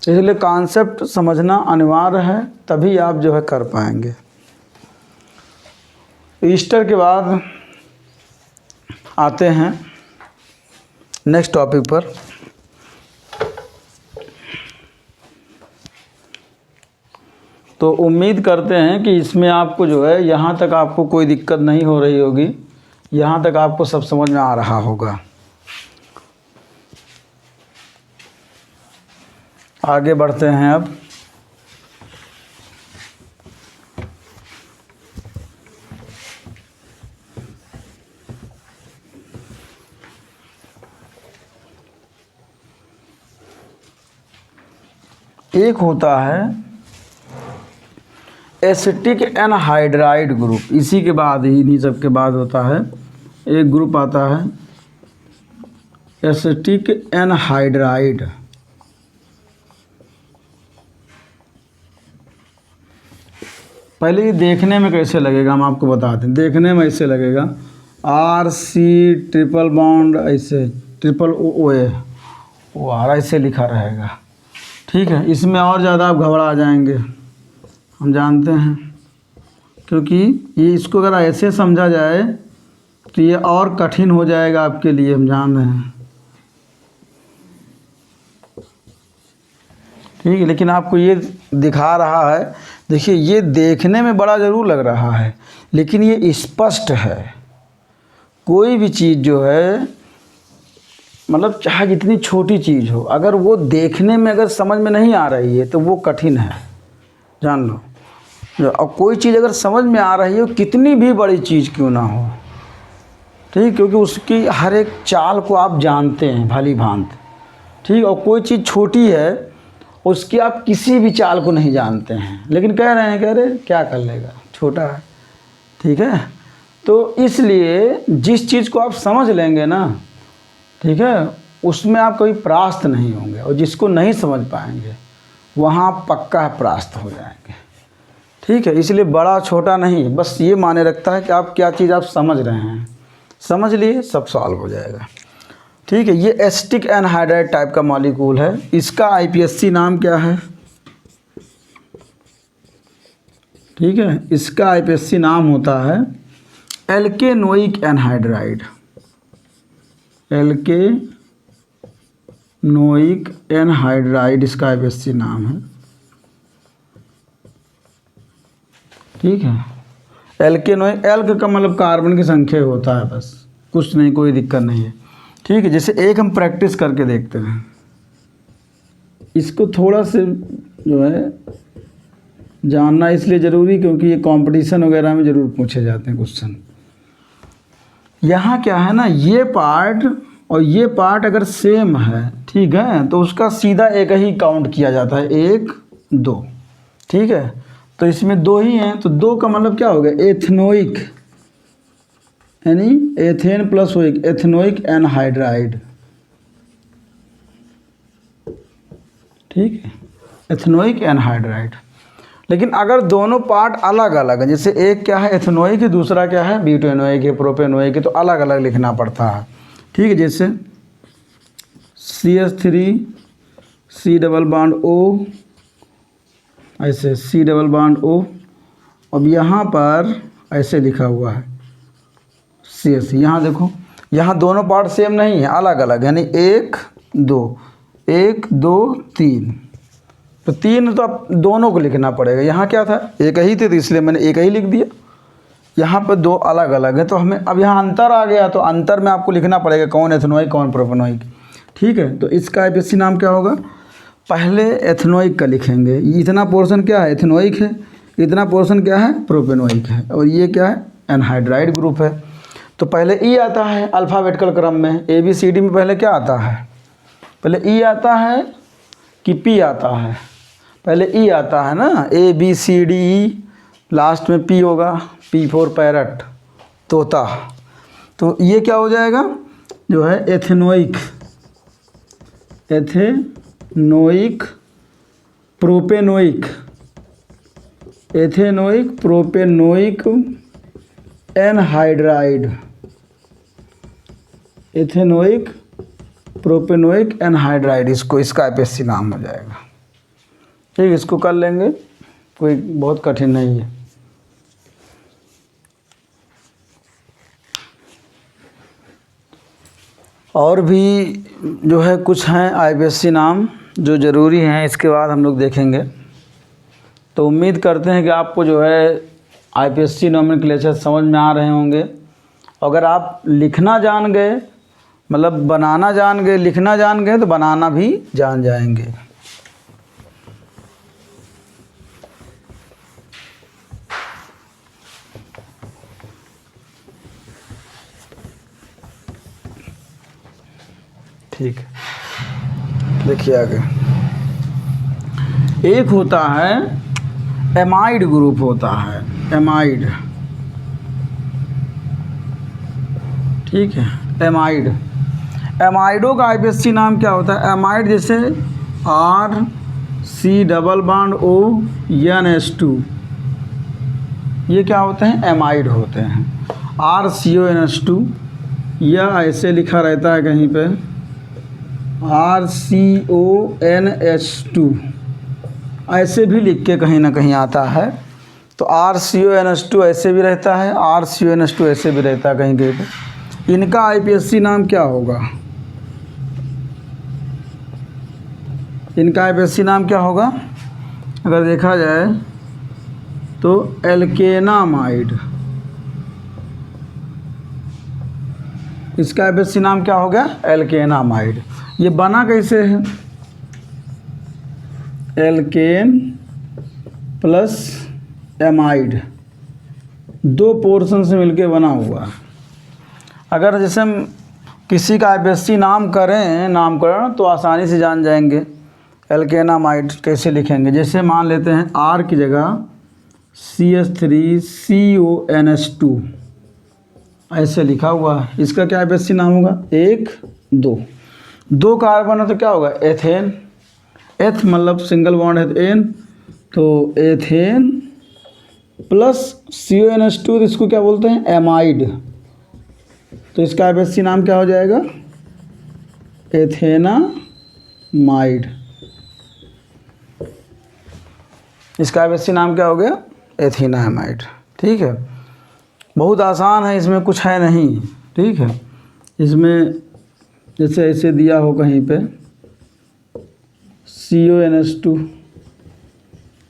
Speaker 1: इसलिए कॉन्सेप्ट समझना अनिवार्य है, तभी आप जो है कर पाएंगे। ईस्टर के बाद आते हैं नेक्स्ट टॉपिक पर। तो उम्मीद करते हैं कि इसमें आपको जो है यहाँ तक आपको कोई दिक्कत नहीं हो रही होगी, यहाँ तक आपको सब समझ में आ रहा होगा। आगे बढ़ते हैं अब। एक होता है एसिटिक एनहाइड्राइड ग्रुप, इसी के बाद ही, इन्हीं सब के बाद होता है एक ग्रुप आता है एसिटिक एनहाइड्राइड। पहले ये देखने में कैसे लगेगा हम आपको बताते हैं। देखने में ऐसे लगेगा RC ट्रिपल बॉन्ड, ऐसे ट्रिपल OR ऐसे लिखा रहेगा। ठीक है, इसमें और ज़्यादा आप घबरा जाएंगे, हम जानते हैं, क्योंकि ये इसको अगर ऐसे समझा जाए तो ये और कठिन हो जाएगा आपके लिए, हम जान रहे हैं। ठीक है, लेकिन आपको ये दिखा रहा है, देखिए ये देखने में बड़ा ज़रूर लग रहा है लेकिन ये स्पष्ट है। कोई भी चीज़ जो है, मतलब चाहे जितनी छोटी चीज़ हो, अगर वो देखने में अगर समझ में नहीं आ रही है तो वो कठिन है, जान लो। और कोई चीज़ अगर समझ में आ रही हो, कितनी भी बड़ी चीज़ क्यों ना हो, ठीक, क्योंकि उसकी हर एक चाल को आप जानते हैं भली भांति। ठीक, और कोई चीज़ छोटी है उसकी आप किसी भी चाल को नहीं जानते हैं, लेकिन कह रहे क्या कर लेगा, छोटा है। ठीक है, तो इसलिए जिस चीज़ को आप समझ लेंगे ना, ठीक है, उसमें आप कभी परास्त नहीं होंगे, और जिसको नहीं समझ पाएंगे वहाँ आप पक्का परास्त हो जाएंगे। ठीक है, इसलिए बड़ा छोटा नहीं, बस ये माने रखता है कि आप क्या चीज़ आप समझ रहे हैं, समझ लिए सब सॉल्व हो जाएगा। ठीक है, ये एसिटिक एनहाइड्राइड टाइप का मॉलिक्यूल है। इसका आईपीएससी नाम क्या है, ठीक है, इसका आईपीएससी नाम होता है एल्केनोइक एनहाइड्राइड, एल्केनोइक एनहाइड्राइड इसका आईपीएससी नाम है। ठीक है, एल्केनोइक, एल्क का मतलब कार्बन की संख्या होता है, बस कुछ नहीं, कोई दिक्कत नहीं है। ठीक है, जैसे एक हम प्रैक्टिस करके देखते हैं। इसको थोड़ा से जो है जानना इसलिए ज़रूरी क्योंकि ये कंपटीशन वगैरह में ज़रूर पूछे जाते हैं क्वेश्चन। यहाँ क्या है ना, ये पार्ट और ये पार्ट अगर सेम है, ठीक है, तो उसका सीधा एक ही काउंट किया जाता है, 1 2, ठीक है। तो इसमें 2 ही हैं, तो 2 का मतलब क्या हो गया, एथेनोइक, यानी ethane plus oic, ethanoic anhydride, ठीक है, एथेनोइक एनहाइड्राइड। लेकिन अगर दोनों पार्ट अलग अलग हैं, जैसे एक क्या है एथेनोइक है, दूसरा क्या है ब्यूटेनोइक है, प्रोपेनोइक है, तो अलग अलग लिखना पड़ता है, ठीक है। जैसे CH3 C double bond O, ऐसे C डबल बॉन्ड O, अब यहाँ पर ऐसे लिखा हुआ है CH। यहाँ देखो, यहाँ दोनों पार्ट सेम नहीं है, अलग अलग, यानी 1 2 1 2 3, तो 3 तो अब दोनों को लिखना पड़ेगा। यहाँ क्या था, एक ही थे, तो इसलिए मैंने एक ही लिख दिया। यहाँ पर 2 अलग अलग है, तो हमें अब यहाँ अंतर आ गया, तो अंतर में आपको लिखना पड़ेगा कौन एथेनोइक कौन प्रोपेनोइक, ठीक है। तो इसका आईपीएससी नाम क्या होगा, पहले एथेनोइक का लिखेंगे, इतना पोर्शन क्या है एथेनोइक है, इतना पोर्शन क्या है प्रोपेनोइक है, और ये क्या है एनहाइड्राइड ग्रुप है। तो पहले ई आता है अल्फ़ाबेटिकल क्रम में, ABCD में पहले क्या आता है, पहले ई आता है कि पी आता है, पहले ई आता है ना, ABCDE, लास्ट में पी होगा, P फॉर पैरट, तोता। तो ये क्या हो जाएगा जो है ethanoic, ethanoic propanoic, ethanoic propanoic anhydride, ethanoic propanoic anhydride, इसको इसका आईपीएससी नाम हो जाएगा, ठीक। इसको कर लेंगे, कोई बहुत कठिन नहीं है। और भी जो है कुछ हैं आईपीएससी नाम जो ज़रूरी हैं, इसके बाद हम लोग देखेंगे। तो उम्मीद करते हैं कि आपको जो है आईपीएससी नोमेनक्लेचर समझ में आ रहे होंगे। अगर आप लिखना जान गए, मतलब बनाना जान गए, लिखना जान गए, तो बनाना भी जान जाएंगे। ठीक है, देखिए आगे एक होता है एमाइड ग्रुप होता है, एमाइड, ठीक है, एमाइड। एमाइडों का आईपीएससी नाम क्या होता है, एमाइड जैसे RC डबल बॉन्ड ONS2, ये क्या होते हैं एमाइड होते हैं, RCONS2, या ऐसे लिखा रहता है कहीं पे RCONH2, ऐसे भी लिख के कहीं ना कहीं आता है। तो RCONH2 ऐसे भी रहता है, RCONH2 ऐसे भी रहता है कहीं कहीं पे। इनका आईपीएससी नाम क्या होगा, इनका आईपीएससी नाम क्या होगा, अगर देखा जाए तो एल्केनामाइड, इसका आईपीएससी नाम क्या हो गया एल्केनामाइड। ये बना कैसे है, एल्केन प्लस एमाइड, 2 पोर्शन से मिलके बना हुआ। अगर जैसे हम किसी का आईपीएससी नाम करें, नामकरण, तो आसानी से जान जाएंगे एल्केनामाइड कैसे लिखेंगे। जैसे मान लेते हैं R की जगह CH3CONH2 ऐसे लिखा हुआ है, इसका क्या आईपीएससी नाम होगा 1 2 कार्बन है तो क्या होगा एथेन, एथ मतलब सिंगल बॉन्ड है तो एन, तो एथेन प्लस CONH2, तो इसको क्या बोलते हैं एमाइड, तो इसका आईपीएससी नाम क्या हो जाएगा एथेनामाइड, इसका आईपीएससी नाम क्या हो गया एथेनामाइड, ठीक है। बहुत आसान है, इसमें कुछ है नहीं, ठीक है। इसमें जैसे ऐसे दिया हो कहीं पे CONH2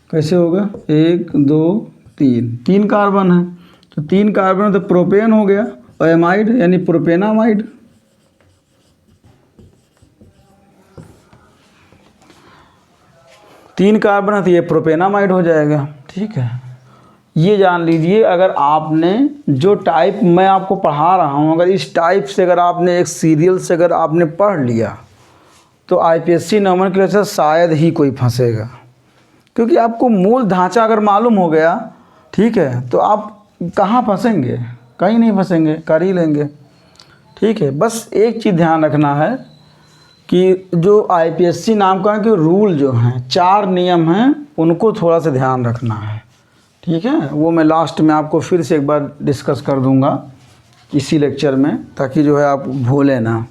Speaker 1: कैसे होगा 1 2 3 कार्बन है, तो 3 कार्बन तो प्रोपेन हो गया, और एमाइड यानी प्रोपेनामाइड। 3 कार्बन है तो ये प्रोपेनामाइड हो जाएगा। ठीक है, ये जान लीजिए। अगर आपने जो टाइप मैं आपको पढ़ा रहा हूँ, अगर इस टाइप से अगर आपने एक सीरियल से अगर आपने पढ़ लिया तो आईपीएससी नोमेनक्लेचर शायद ही कोई फंसेगा, क्योंकि आपको मूल ढांचा अगर मालूम हो गया, ठीक है, तो आप कहाँ फंसेंगे, कहीं नहीं फंसेंगे, कर ही लेंगे। ठीक है, बस एक चीज़ ध्यान रखना है कि जो आईपीएससी नामकरण के रूल जो हैं, 4 नियम हैं, उनको थोड़ा सा ध्यान रखना है। ठीक है, वो मैं लास्ट में आपको फिर से एक बार डिस्कस कर दूंगा इसी लेक्चर में, ताकि जो है आप भूलें ना।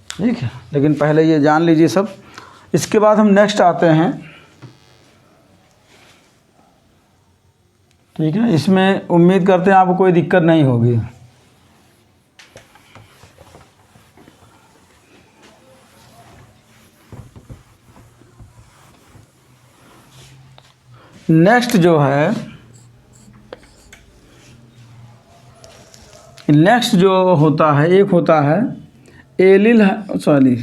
Speaker 1: ठीक है, लेकिन पहले ये जान लीजिए सब। इसके बाद हम नेक्स्ट आते हैं। ठीक है, इसमें उम्मीद करते हैं आपको कोई दिक्कत नहीं होगी। नेक्स्ट जो है, नेक्स्ट जो होता है, एक होता है एलिल, सॉरी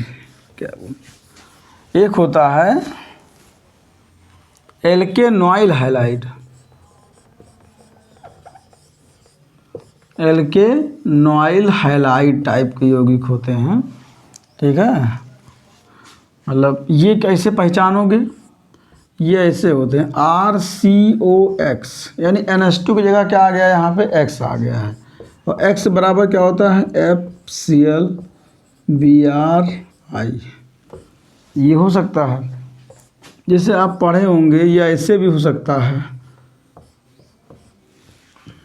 Speaker 1: क्या बोल, एक होता है एल्केनॉइल हैलाइड। एल्केनॉइल हैलाइड टाइप के यौगिक होते हैं। ठीक है, मतलब ये कैसे पहचानोगे, ये ऐसे होते हैं RCOX, यानी NH2 की जगह क्या आ गया है, यहाँ पे X आ गया है, और X बराबर क्या होता है, FClBrI। ये हो सकता है, जैसे आप पढ़े होंगे, या ऐसे भी हो सकता है।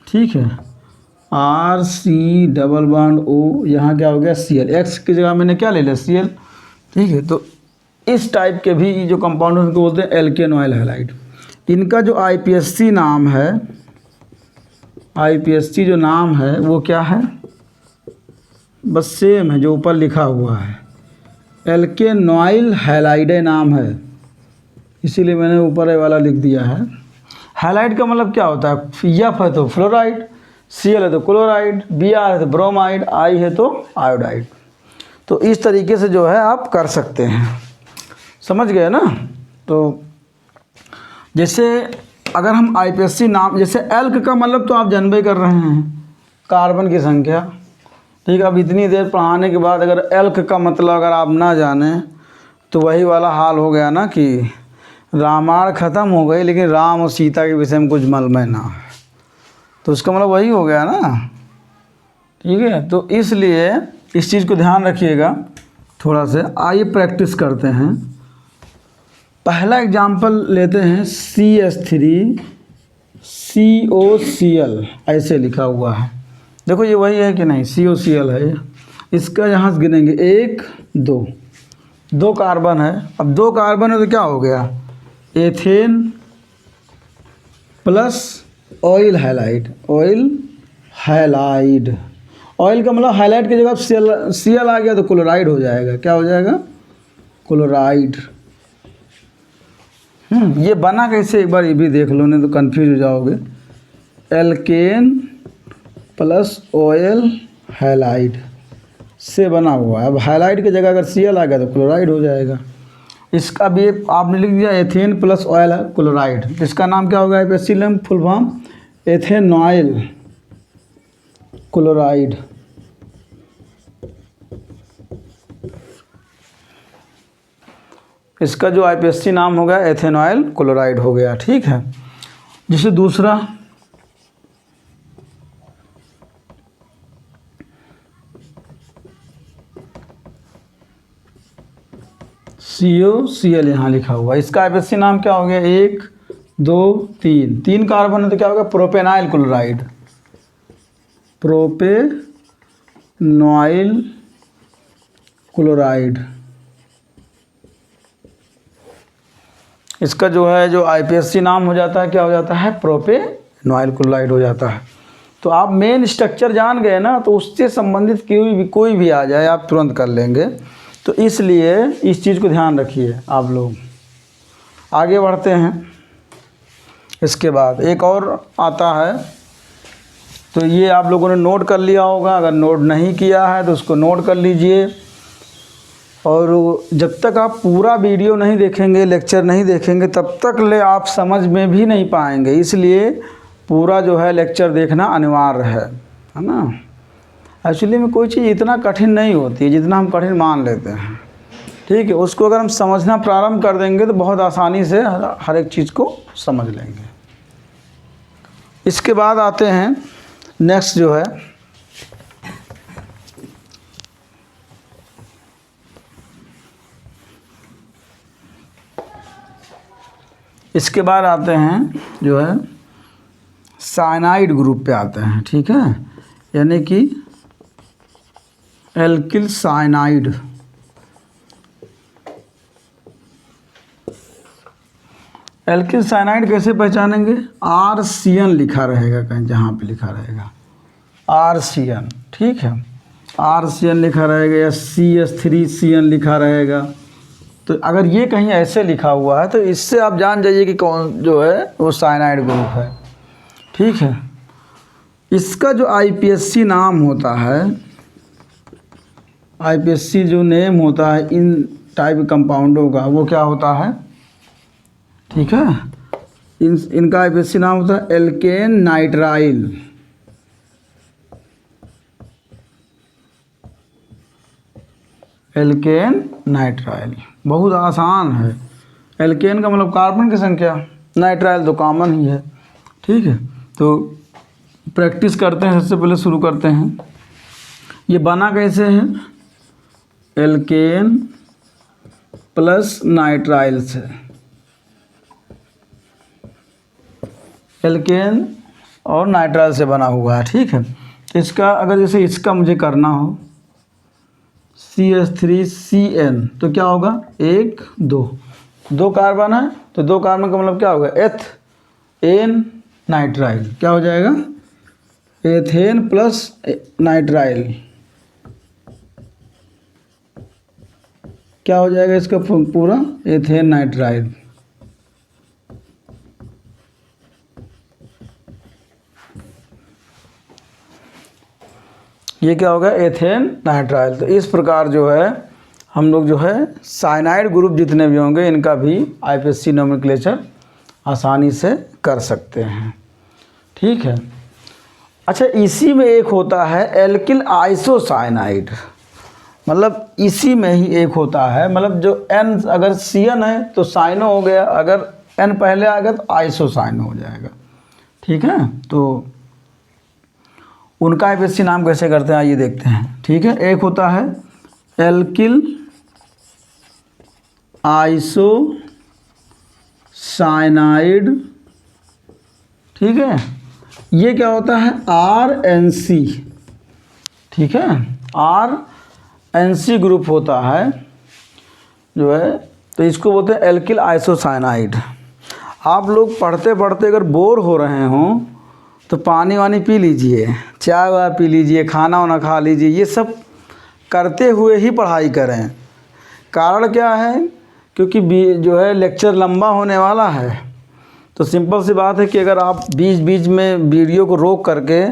Speaker 1: ठीक है, RC⸻O, यहाँ क्या हो गया, Cl, X की जगह मैंने क्या ले लिया, Cl। ठीक है, तो इस टाइप के भी जो कंपाउंड उनको बोलते हैं एल्केनॉइल हैलाइड। इनका जो आईपीएससी नाम है, आईपीएससी जो नाम है वो क्या है, बस सेम है जो ऊपर लिखा हुआ है, एल्केनॉइल हैलाइड नाम है, इसीलिए मैंने ऊपर ये वाला लिख दिया है। हैलाइड का मतलब क्या होता है, F है तो फ्लोराइड, Cl है तो क्लोराइड, Br है तो ब्रोमाइड, I है तो आयोडाइड। तो इस तरीके से जो है आप कर सकते हैं, समझ गए ना। तो जैसे अगर हम आईपीएससी नाम, जैसे एल्क का मतलब तो आप जानबे कर रहे हैं, कार्बन की संख्या। ठीक है, अब इतनी देर पढ़ाने के बाद अगर एल्क का मतलब अगर आप ना जाने तो वही वाला हाल हो गया ना कि रामायण ख़त्म हो गई लेकिन राम और सीता के विषय में कुछ मालूम ना है, तो उसका मतलब वही हो गया ना। ठीक है, तो इसलिए इस चीज़ को ध्यान रखिएगा थोड़ा से। आइए प्रैक्टिस करते हैं। पहला एग्जाम्पल लेते हैं, CH3COCl, ऐसे लिखा हुआ है। देखो ये वही है कि नहीं, COCl है। इसका यहाँ से गिनेंगे 1 2 कार्बन है। अब 2 कार्बन है तो क्या हो गया, ethane plus oil halide. Oil halide, oil का मतलब हाइलाइट की जगह Cl आ गया तो क्लोराइड हो जाएगा। क्या हो जाएगा, क्लोराइड। ये बना कैसे, एक बार ये भी देख लो, नहीं तो कंफ्यूज हो जाओगे। एल्केन प्लस ऑयल हैलाइड से बना हुआ है। अब हैलाइड की जगह अगर Cl आ गया तो क्लोराइड हो जाएगा। इसका भी आपने लिख दिया एथेन प्लस ऑयल क्लोराइड, इसका नाम क्या होगा, IPSC name full form ethanoyl chloride. इसका जो आईपीएससी नाम हो गया एथेनॉइल क्लोराइड हो गया। ठीक है, जैसे दूसरा COCl यहाँ लिखा हुआ, इसका आईपीएससी नाम क्या हो गया, 1 2 3 कार्बन है तो क्या होगा, प्रोपेनाइल क्लोराइड। प्रोपेनॉइल क्लोराइड। इसका जो है जो आईपीएससी नाम हो जाता है, क्या हो जाता है, प्रोपेनॉइल क्लोराइड हो जाता है। तो आप मेन स्ट्रक्चर जान गए ना, तो उससे संबंधित कोई भी आ जाए आप तुरंत कर लेंगे। तो इसलिए इस चीज़ को ध्यान रखिए आप लोग। आगे बढ़ते हैं। इसके बाद एक और आता है, तो ये आप लोगों ने नोट कर लिया होगा, अगर नोट नहीं किया है तो उसको नोट कर लीजिए। और जब तक आप पूरा वीडियो नहीं देखेंगे, लेक्चर नहीं देखेंगे, तब तक ले आप समझ में भी नहीं पाएंगे। इसलिए पूरा जो है लेक्चर देखना अनिवार्य है ना। एक्चुअली में कोई चीज़ इतना कठिन नहीं होती है जितना हम कठिन मान लेते हैं, ठीक है। उसको अगर हम समझना प्रारंभ कर देंगे तो बहुत आसानी से हर एक चीज़ को समझ लेंगे। इसके बाद आते हैं नेक्स्ट जो है इसके बाद आते हैं जो है साइनाइड ग्रुप पे आते हैं, ठीक है। यानी कि एल्किल साइनाइड। एल्किल साइनाइड कैसे पहचानेंगे? RCN लिखा रहेगा कहीं, जहाँ पे लिखा रहेगा RCN, ठीक है। RCN लिखा रहेगा या CH3CN लिखा रहेगा। तो अगर ये कहीं ऐसे लिखा हुआ है तो इससे आप जान जाइए कि कौन जो है वो साइनाइड ग्रुप है, ठीक है। इसका जो IPSC नाम होता है, IPSC जो नेम होता है इन टाइप कंपाउंडों का, वो क्या होता है, ठीक है। इनका IPSC नाम होता है एल्केन नाइट्राइल। एल्केन नाइट्राइल बहुत आसान है। एल्केन का मतलब कार्बन की संख्या, नाइट्राइल तो कॉमन ही है, ठीक है। तो प्रैक्टिस करते हैं, सबसे पहले शुरू करते हैं। ये बना कैसे है? एल्केन प्लस नाइट्राइल से। एल्केन और नाइट्राइल से बना हुआ है, ठीक है। इसका अगर जैसे इसका मुझे करना हो CH3CN तो क्या होगा? 1 2 कार्बन है तो 2 कार्बन का मतलब क्या होगा? Ethane nitrile. क्या हो जाएगा? Ethane plus nitrile. क्या हो जाएगा इसका पूरा? Ethane nitrile. ये क्या होगा? Ethane nitrile. तो इस प्रकार जो है हम लोग जो है साइनाइड ग्रुप जितने भी होंगे इनका भी IPSC नोमेनक्लेचर आसानी से कर सकते हैं, ठीक है। अच्छा, इसी में एक होता है एल्किल आइसोसाइनाइड, मतलब इसी में ही एक होता है, मतलब जो N अगर CN है तो साइनो हो गया, अगर N पहले आ गया तो आइसोसाइनो हो जाएगा, ठीक है। तो उनका IPSC नाम कैसे करते हैं आइए देखते हैं, ठीक है। एक होता है एल्किल आइसोसाइनाइड, ठीक है। ये क्या होता है? RNC, ठीक है। RNC ग्रुप होता है जो है, तो इसको बोलते हैं एल्किल आइसोसाइनाइड। आप लोग पढ़ते पढ़ते अगर बोर हो रहे हों तो पानी वानी पी लीजिए, चाय वाय पी लीजिए, खाना वाना खा लीजिए, ये सब करते हुए ही पढ़ाई करें। कारण क्या है? क्योंकि जो है लेक्चर लंबा होने वाला है, तो सिंपल सी बात है कि अगर आप बीच बीच में वीडियो को रोक करके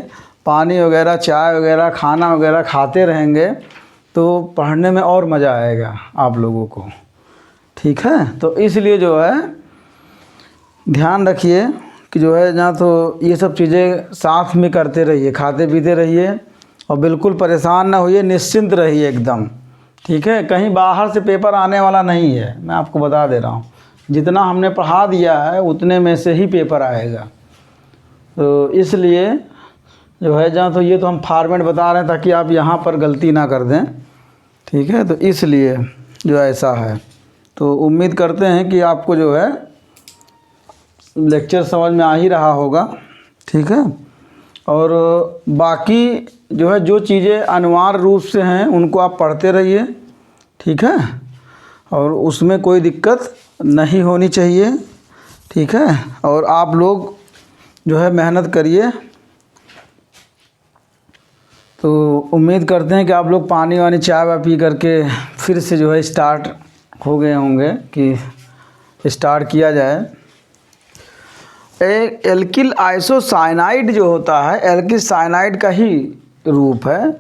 Speaker 1: पानी वगैरह, चाय वगैरह, खाना वगैरह खाते रहेंगे तो पढ़ने में और मज़ा आएगा आप लोगों को, ठीक है। तो इसलिए जो है ध्यान रखिए कि जो है ना तो ये सब चीज़ें साथ में करते रहिए, खाते पीते रहिए और बिल्कुल परेशान ना होइए, निश्चिंत रहिए एकदम, ठीक है। कहीं बाहर से पेपर आने वाला नहीं है, मैं आपको बता दे रहा हूँ। जितना हमने पढ़ा दिया है उतने में से ही पेपर आएगा। तो इसलिए जो है जहाँ तो ये तो हम फॉर्मेट बता रहे हैं ताकि आप यहाँ पर गलती ना कर दें, ठीक है। तो इसलिए जो ऐसा है, तो उम्मीद करते हैं कि आपको जो है लेक्चर समझ में आ ही रहा होगा, ठीक है। और बाकी जो है जो चीज़ें अनिवार्य रूप से हैं उनको आप पढ़ते रहिए, ठीक है। और उसमें कोई दिक्कत नहीं होनी चाहिए, ठीक है। और आप लोग जो है मेहनत करिए। तो उम्मीद करते हैं कि आप लोग पानी वानी चाय वाय पी करके फिर से जो है स्टार्ट हो गए होंगे कि स्टार्ट किया जाए। एल्किल आइसोसाइनाइड जो होता है एल्किल साइनाइड का ही रूप है,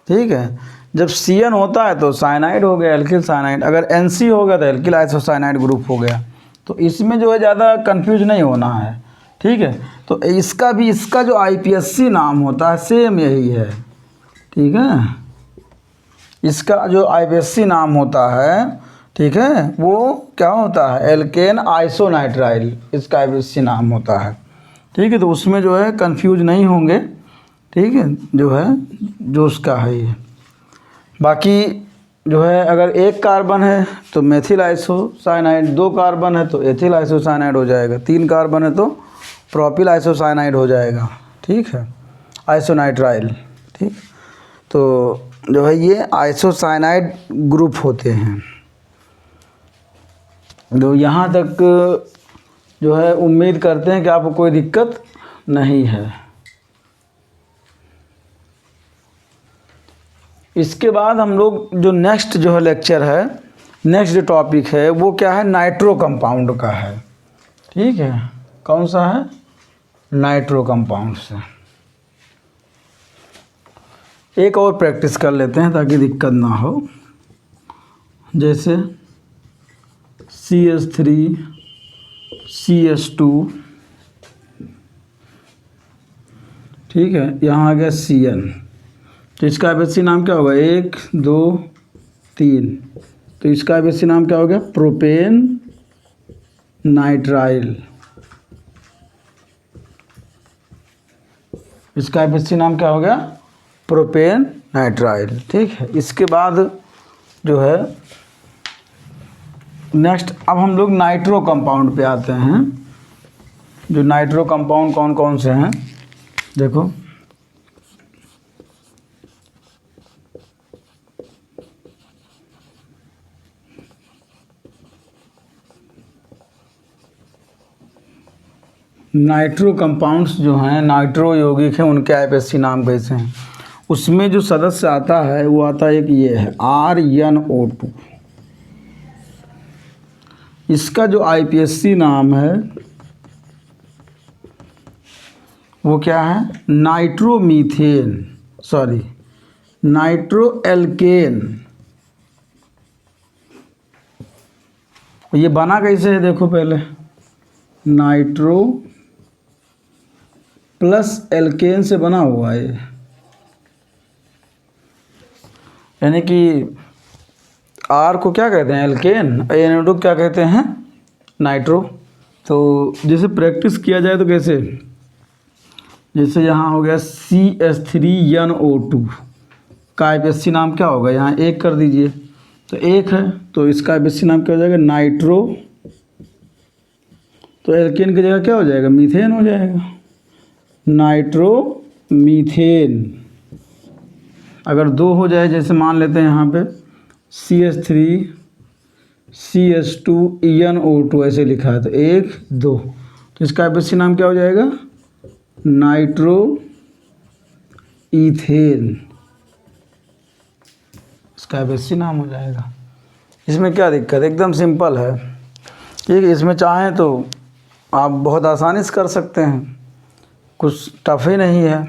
Speaker 1: ठीक है। जब CN होता है तो साइनाइड हो गया, एल्किल साइनाइड। अगर NC हो गया तो एल्किल आइसोसाइनाइड ग्रुप हो गया। तो इसमें जो है ज़्यादा कंफ्यूज नहीं होना है, ठीक है। तो इसका जो IPSC नाम होता है सेम यही है, ठीक है। इसका जो IPSC नाम होता है, ठीक है, वो क्या होता है, एल्केन आइसोनाइट्राइल इसका IPSC नाम होता है, ठीक है। तो उसमें जो है कंफ्यूज नहीं होंगे, ठीक है, जो है जो उसका है ये। बाकी जो है अगर एक कार्बन है तो मेथिल आइसोसाइनाइड, 2 कार्बन है तो एथिल आइसोसाइनाइड हो जाएगा, 3 कार्बन है तो प्रोपिल आइसोसाइनाइड हो जाएगा, ठीक है, आइसोनाइट्राइल, ठीक। तो जो है ये आइसोसाइनाइड ग्रुप होते हैं। तो यहाँ तक जो है उम्मीद करते हैं कि आपको कोई दिक्कत नहीं है। इसके बाद हम लोग जो नेक्स्ट जो है लेक्चर है, नेक्स्ट जो टॉपिक है वो क्या है, नाइट्रो कंपाउंड का है, ठीक है। कौन सा है, नाइट्रो कंपाउंड से। एक और प्रैक्टिस कर लेते हैं ताकि दिक्कत ना हो। जैसे CH3 CH2, ठीक है, यहाँ आ गया CN, तो इसका IPSC नाम क्या होगा, 1 2 3। तो इसका IPSC नाम क्या हो गया, प्रोपेन नाइट्राइल। इसका IPSC नाम क्या हो गया, प्रोपेन नाइट्राइल, ठीक है। इसके बाद जो है नेक्स्ट अब हम लोग नाइट्रो कंपाउंड पे आते हैं। जो नाइट्रो कंपाउंड कौन कौन से हैं देखो, नाइट्रो कंपाउंड्स जो हैं, नाइट्रो यौगिक हैं, उनके IPSC नाम कैसे हैं। उसमें जो सदस्य आता है वो आता है, एक ये है RnO2। इसका जो IPSC नाम है वो क्या है, नाइट्रोमीथेन, सॉरी नाइट्रोएल्केन। ये बना कैसे है देखो, पहले नाइट्रो प्लस एल्केन से बना हुआ है, यानी कि R को क्या कहते हैं, एल्केन, NO2 क्या कहते हैं, नाइट्रो। तो जैसे प्रैक्टिस किया जाए तो कैसे, जैसे यहाँ हो गया CH3NO2 का IPSC नाम क्या होगा, यहाँ 1 कर दीजिए, तो 1 है, तो इसका IPSC नाम क्या हो जाएगा, नाइट्रो। तो एल्केन की जगह क्या हो जाएगा, मीथेन हो जाएगा, नाइट्रो मीथेन। अगर 2 हो जाए, जैसे मान लेते हैं यहाँ पे CH3 CH2NO2 ऐसे लिखा है, तो 1 2, तो इसका IPSC नाम क्या हो जाएगा, नाइट्रो ईथेन, इसका IPSC नाम हो जाएगा। इसमें क्या दिक्कत, एकदम सिंपल है, ठीक है। इसमें चाहें तो आप बहुत आसानी से कर सकते हैं, कुछ टफ ही नहीं है।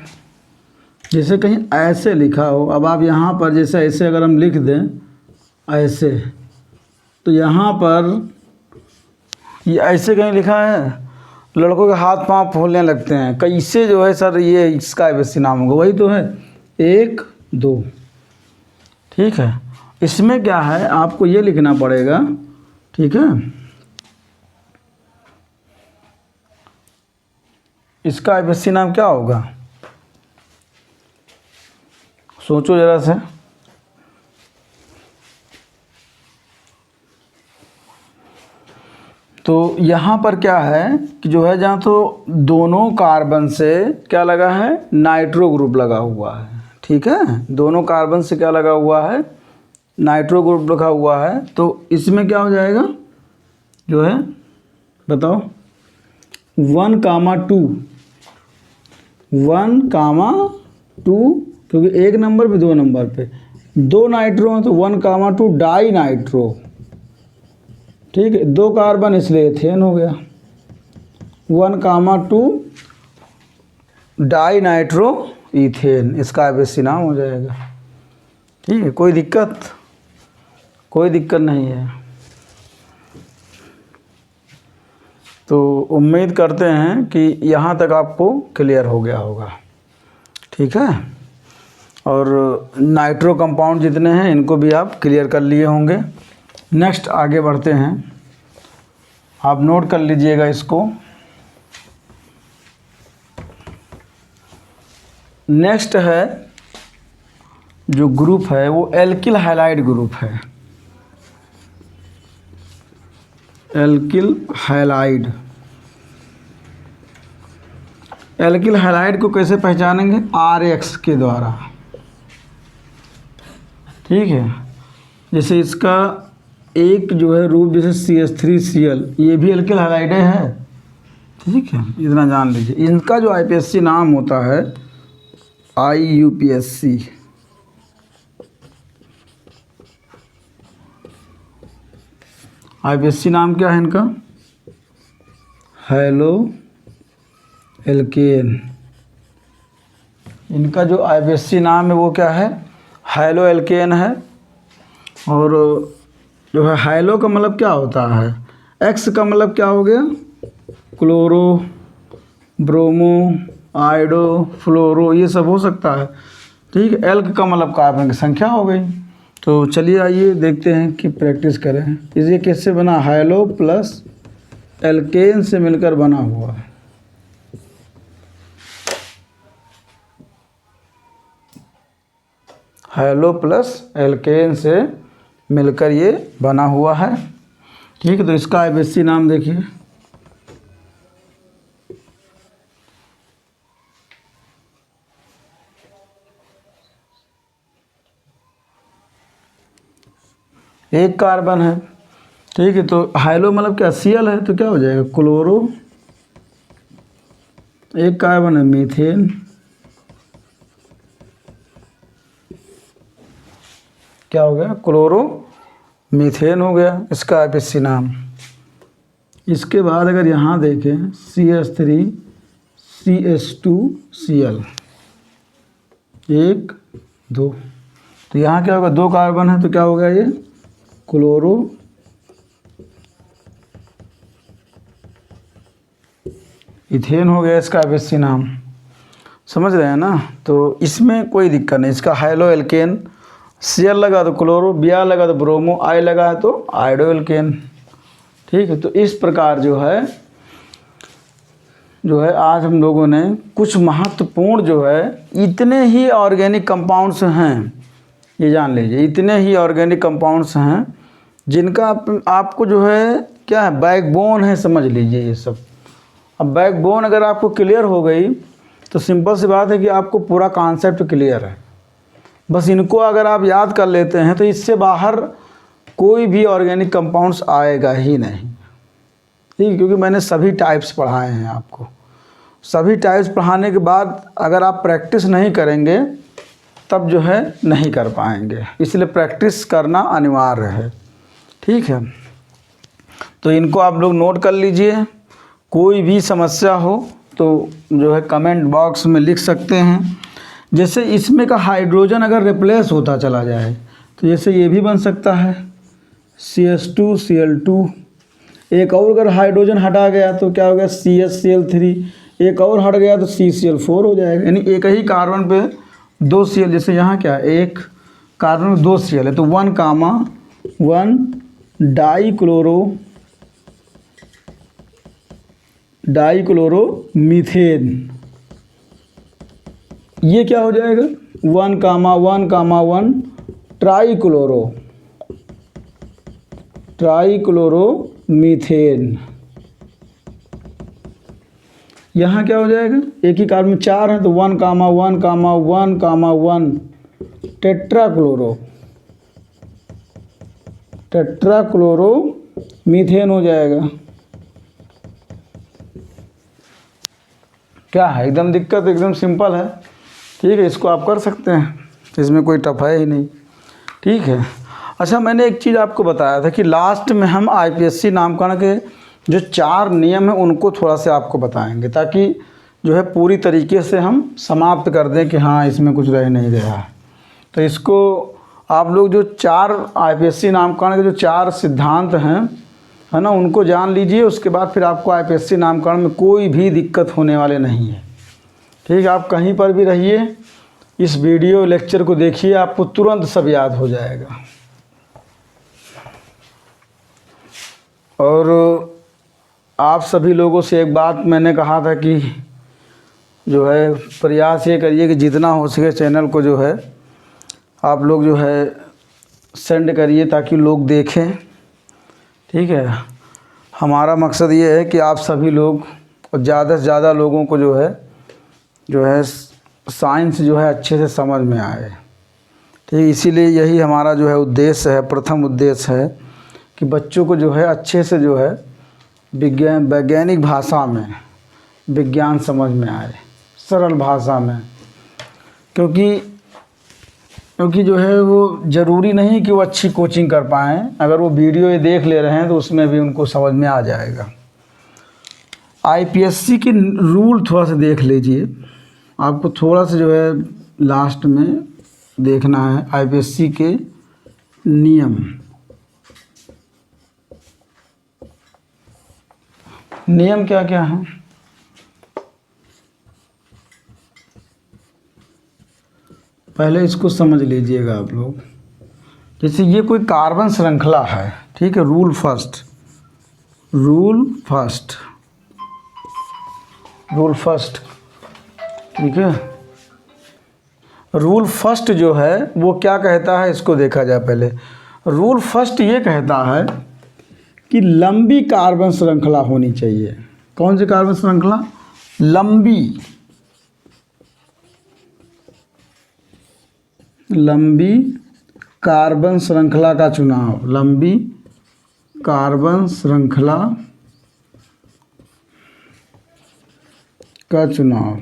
Speaker 1: जैसे कहीं ऐसे लिखा हो, अब आप यहाँ पर जैसे ऐसे अगर हम लिख दें ऐसे, तो यहाँ पर ये ऐसे कहीं लिखा है, लड़कों के हाथ पांव फूलने लगते हैं, कैसे जो है सर ये इसका IPSC नाम होगा, वही तो है 1 2, ठीक है। इसमें क्या है, आपको ये लिखना पड़ेगा, ठीक है। इसका IPSC नाम क्या होगा, सोचो जरा से। तो यहाँ पर क्या है कि जो है, जहाँ तो दोनों कार्बन से क्या लगा है, नाइट्रो ग्रुप लगा हुआ है, ठीक है। दोनों कार्बन से क्या लगा हुआ है, नाइट्रो ग्रुप लगा हुआ है। तो इसमें क्या हो जाएगा, जो है बताओ, 1, 2, क्योंकि 1 नंबर पे 2 नंबर पे 2 नाइट्रो हैं, तो 1, 2 डाई नाइट्रो, ठीक है। 2 कार्बन इसलिए एथेन हो गया, 1, 2 डाई नाइट्रो ईथेन, इसका IPSC नाम हो जाएगा, ठीक है, कोई दिक्कत नहीं है। तो उम्मीद करते हैं कि यहाँ तक आपको क्लियर हो गया होगा। ठीक है, और नाइट्रो कंपाउंड जितने हैं इनको भी आप क्लियर कर लिए होंगे। नेक्स्ट आगे बढ़ते हैं, आप नोट कर लीजिएगा इसको। नेक्स्ट है जो ग्रुप है वो एल्किल हैलाइड ग्रुप है। एल्किल हैलाइड, एल्किल हैलाइड को कैसे पहचानेंगे? RX के द्वारा। ठीक है, जैसे इसका एक जो है रूप जैसे CH3Cl, ये भी एल्किल हैलाइड है। ठीक है, इतना जान लीजिए। इनका जो IPSC नाम होता है IUPAC। IPSC नाम क्या है इनका? Haloalkane. इनका जो IPSC नाम है वो क्या है? हैलो एल्केन है। और जो है हैलो का मतलब क्या होता है? X का मतलब क्या हो गया? क्लोरो, ब्रोमो, आयोडो, फ्लोरो, ये सब हो सकता है। ठीक है, एल्क का मतलब कार्बन की संख्या हो गई। तो चलिए आइए देखते हैं कि प्रैक्टिस करें। इसे किससे बना? हैलो प्लस एल्केन से मिलकर बना हुआ है। हैलो प्लस एल्केन से मिलकर ये बना हुआ है। ठीक है, तो इसका IPSC नाम देखिए। एक कार्बन है। ठीक है, तो हैलो मतलब क्या? Cl है, तो क्या हो जाएगा? क्लोरो, एक कार्बन है मीथेन, क्या हो गया? क्लोरो मीथेन हो गया इसका IPSC नाम। इसके बाद अगर यहाँ देखें CH3CH2Cl, 1 2, तो यहाँ क्या होगा? 2 कार्बन है, तो क्या हो गया? ये क्लोरो इथेन हो गया इसका IPSC नाम। समझ रहे हैं ना? तो इसमें कोई दिक्कत नहीं। इसका हैलो एल्केन, Cl लगा तो क्लोरो, Br लगा तो ब्रोमो, I लगा है तो आयोडो एल्केन। ठीक है, तो इस प्रकार जो है आज हम लोगों ने कुछ महत्वपूर्ण जो है इतने ही ऑर्गेनिक कंपाउंड्स हैं, ये जान लीजिए, इतने ही ऑर्गेनिक कंपाउंड्स हैं जिनका आपको जो है क्या है? बैकबोन है, समझ लीजिए ये सब। अब बैकबोन अगर आपको क्लियर हो गई तो सिंपल सी बात है कि आपको पूरा कॉन्सेप्ट क्लियर है। बस इनको अगर आप याद कर लेते हैं तो इससे बाहर कोई भी ऑर्गेनिक कंपाउंड्स आएगा ही नहीं। ठीक है, क्योंकि मैंने सभी टाइप्स पढ़ाए हैं आपको। सभी टाइप्स पढ़ाने के बाद अगर आप प्रैक्टिस नहीं करेंगे तब जो है नहीं कर पाएंगे, इसलिए प्रैक्टिस करना अनिवार्य है। ठीक है, तो इनको आप लोग नोट कर लीजिए। कोई भी समस्या हो तो जो है कमेंट बॉक्स में लिख सकते हैं। जैसे इसमें का हाइड्रोजन अगर रिप्लेस होता चला जाए तो जैसे ये भी बन सकता है CH2Cl2, एक और अगर हाइड्रोजन हटा गया तो क्या हो गया? CHCl3, एक और हट गया तो CCl4 हो जाएगा। यानी एक ही कार्बन पे 2 Cl, जैसे यहाँ क्या है? एक कार्बन में 2 Cl है तो 1,1 डाइक्लोरो मीथेन, ये क्या हो जाएगा? 1,1,1 ट्राइक्लोरो मीथेन। यहाँ क्या हो जाएगा? एक ही कार्बन में 4 है तो 1,1,1 टेट्राक्लोरो मीथेन हो जाएगा। क्या है? एकदम दिक्कत, एकदम सिंपल है। ठीक है, इसको आप कर सकते हैं, इसमें कोई टफ है ही नहीं। ठीक है, अच्छा मैंने एक चीज़ आपको बताया था कि लास्ट में हम IPSC नामकरण के जो 4 नियम हैं उनको थोड़ा सा आपको बताएंगे, ताकि जो है पूरी तरीके से हम समाप्त कर दें कि हाँ इसमें कुछ रह नहीं गया है। तो इसको आप लोग जो 4 आईपीएससी नामकरण के जो 4 सिद्धांत हैं, है ना, उनको जान लीजिए। उसके बाद फिर आपको आईपीएससी नामकरण में कोई भी दिक्कत होने वाले नहीं है। ठीक है, आप कहीं पर भी रहिए, इस वीडियो लेक्चर को देखिए, आपको तुरंत सब याद हो जाएगा। और आप सभी लोगों से एक बात मैंने कहा था कि जो है प्रयास ये करिए कि जितना हो सके चैनल को जो है आप लोग जो है सेंड करिए ताकि लोग देखें। ठीक है, हमारा मकसद ये है कि आप सभी लोग और ज़्यादा से ज़्यादा लोगों को जो है साइंस जो है अच्छे से समझ में आए। ठीक, इसीलिए यही हमारा जो है उद्देश्य है, प्रथम उद्देश्य है कि बच्चों को जो है अच्छे से जो है वैज्ञानिक भाषा में विज्ञान समझ में आए, सरल भाषा में। क्योंकि जो है वो ज़रूरी नहीं कि वो अच्छी कोचिंग कर पाएँ। अगर वो वीडियो ये देख ले रहे हैं तो उसमें भी उनको समझ में आ जाएगा। आईपीएससी के रूल थोड़ा सा देख लीजिए, आपको थोड़ा सा जो है लास्ट में देखना है। आईपीएससी के नियम क्या क्या हैं। पहले इसको समझ लीजिएगा आप लोग। जैसे ये कोई कार्बन श्रृंखला है, ठीक है, रूल फर्स्ट, ठीक है। रूल फर्स्ट जो है वो क्या कहता है, इसको देखा जाए पहले। रूल फर्स्ट ये कहता है कि लंबी कार्बन श्रृंखला होनी चाहिए। कौन सी कार्बन श्रृंखला? लंबी कार्बन श्रृंखला का चुनाव, लंबी कार्बन श्रृंखला का चुनाव।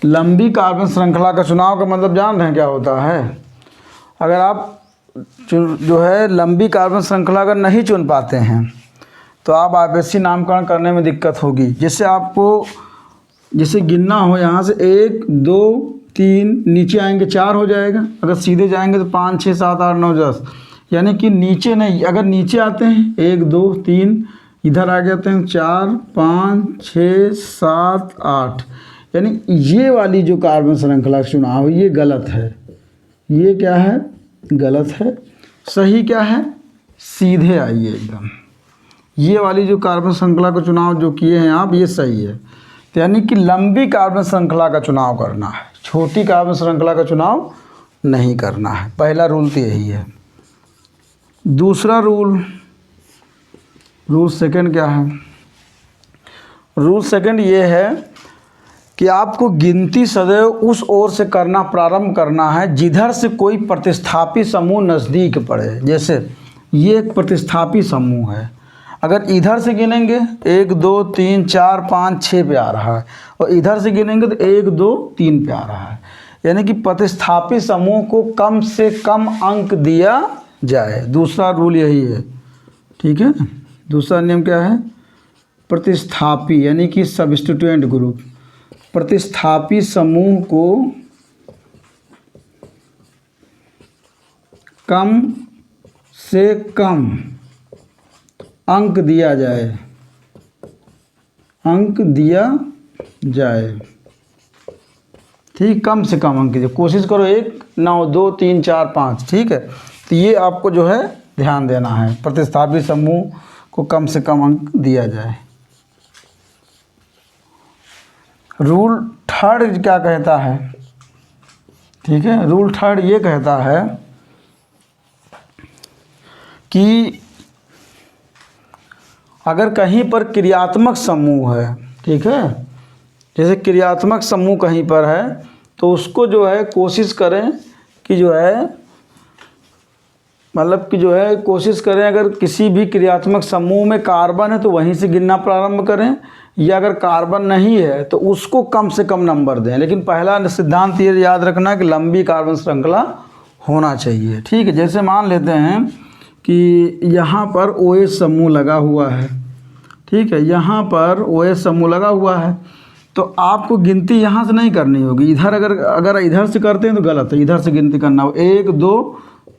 Speaker 1: लंबी कार्बन श्रृंखला का चुनाव का मतलब जान रहे हैं क्या होता है? अगर आप जो है लंबी कार्बन श्रृंखला अगर नहीं चुन पाते हैं तो आप आईपीएससी नामकरण करने में दिक्कत होगी। जैसे आपको जैसे गिनना हो, यहाँ से 1 2 3 नीचे आएंगे 4 हो जाएगा। अगर सीधे जाएंगे तो 5 6 7 8 9 10, यानी कि नीचे नहीं, अगर नीचे आते हैं 1 2 3 इधर आ जाते हैं 4 5 6 7 8, यानी ये वाली जो कार्बन श्रृंखला चुनाव ये गलत है। ये क्या है? गलत है। सही क्या है? सीधे आइए एकदम। ये वाली जो कार्बन श्रृंखला का चुनाव जो किए हैं आप, ये सही है। तो यानी कि लंबी कार्बन श्रृंखला का चुनाव करना है, छोटी कार्बन श्रृंखला का चुनाव नहीं करना है। पहला रूल तो यही है। दूसरा रूल सेकंड क्या है? रूल सेकंड ये है कि आपको गिनती सदैव उस ओर से करना प्रारंभ करना है जिधर से कोई प्रतिस्थापी समूह नज़दीक पड़े। जैसे ये एक प्रतिस्थापी समूह है, अगर इधर से गिनेंगे 1 2 3 4 5 6 पे आ रहा है और इधर से गिनेंगे तो 1 2 3 पे आ रहा है, यानी कि प्रतिस्थापी समूह को कम से कम अंक दिया जाए। दूसरा रूल यही है। ठीक है, दूसरा नियम क्या है? प्रतिस्थापी यानी कि सब्स्टिट्यूएंट ग्रुप, प्रतिस्थापी समूह को कम से कम अंक दिया जाए। ठीक, कम से कम अंक दीजिए। कोशिश करो 1 9 2 3 4 5। ठीक है, तो ये आपको जो है ध्यान देना है, प्रतिस्थापी समूह को कम से कम अंक दिया जाए। रूल थर्ड क्या कहता है? ठीक है, रूल थर्ड ये कहता है कि अगर कहीं पर क्रियात्मक समूह है, ठीक है, जैसे क्रियात्मक समूह कहीं पर है तो उसको जो है कोशिश करें कि जो है मतलब कि जो है कोशिश करें, अगर किसी भी क्रियात्मक समूह में कार्बन है तो वहीं से गिनना प्रारंभ करें, या अगर कार्बन नहीं है तो उसको कम से कम नंबर दें। लेकिन पहला सिद्धांत ये याद रखना कि लंबी कार्बन श्रृंखला होना चाहिए। ठीक है, जैसे मान लेते हैं कि यहाँ पर OH समूह लगा हुआ है। ठीक है, यहाँ पर OH समूह लगा हुआ है तो आपको गिनती यहाँ से नहीं करनी होगी, इधर अगर इधर से करते हैं तो गलत है, इधर से गिनती करना हो। 1 2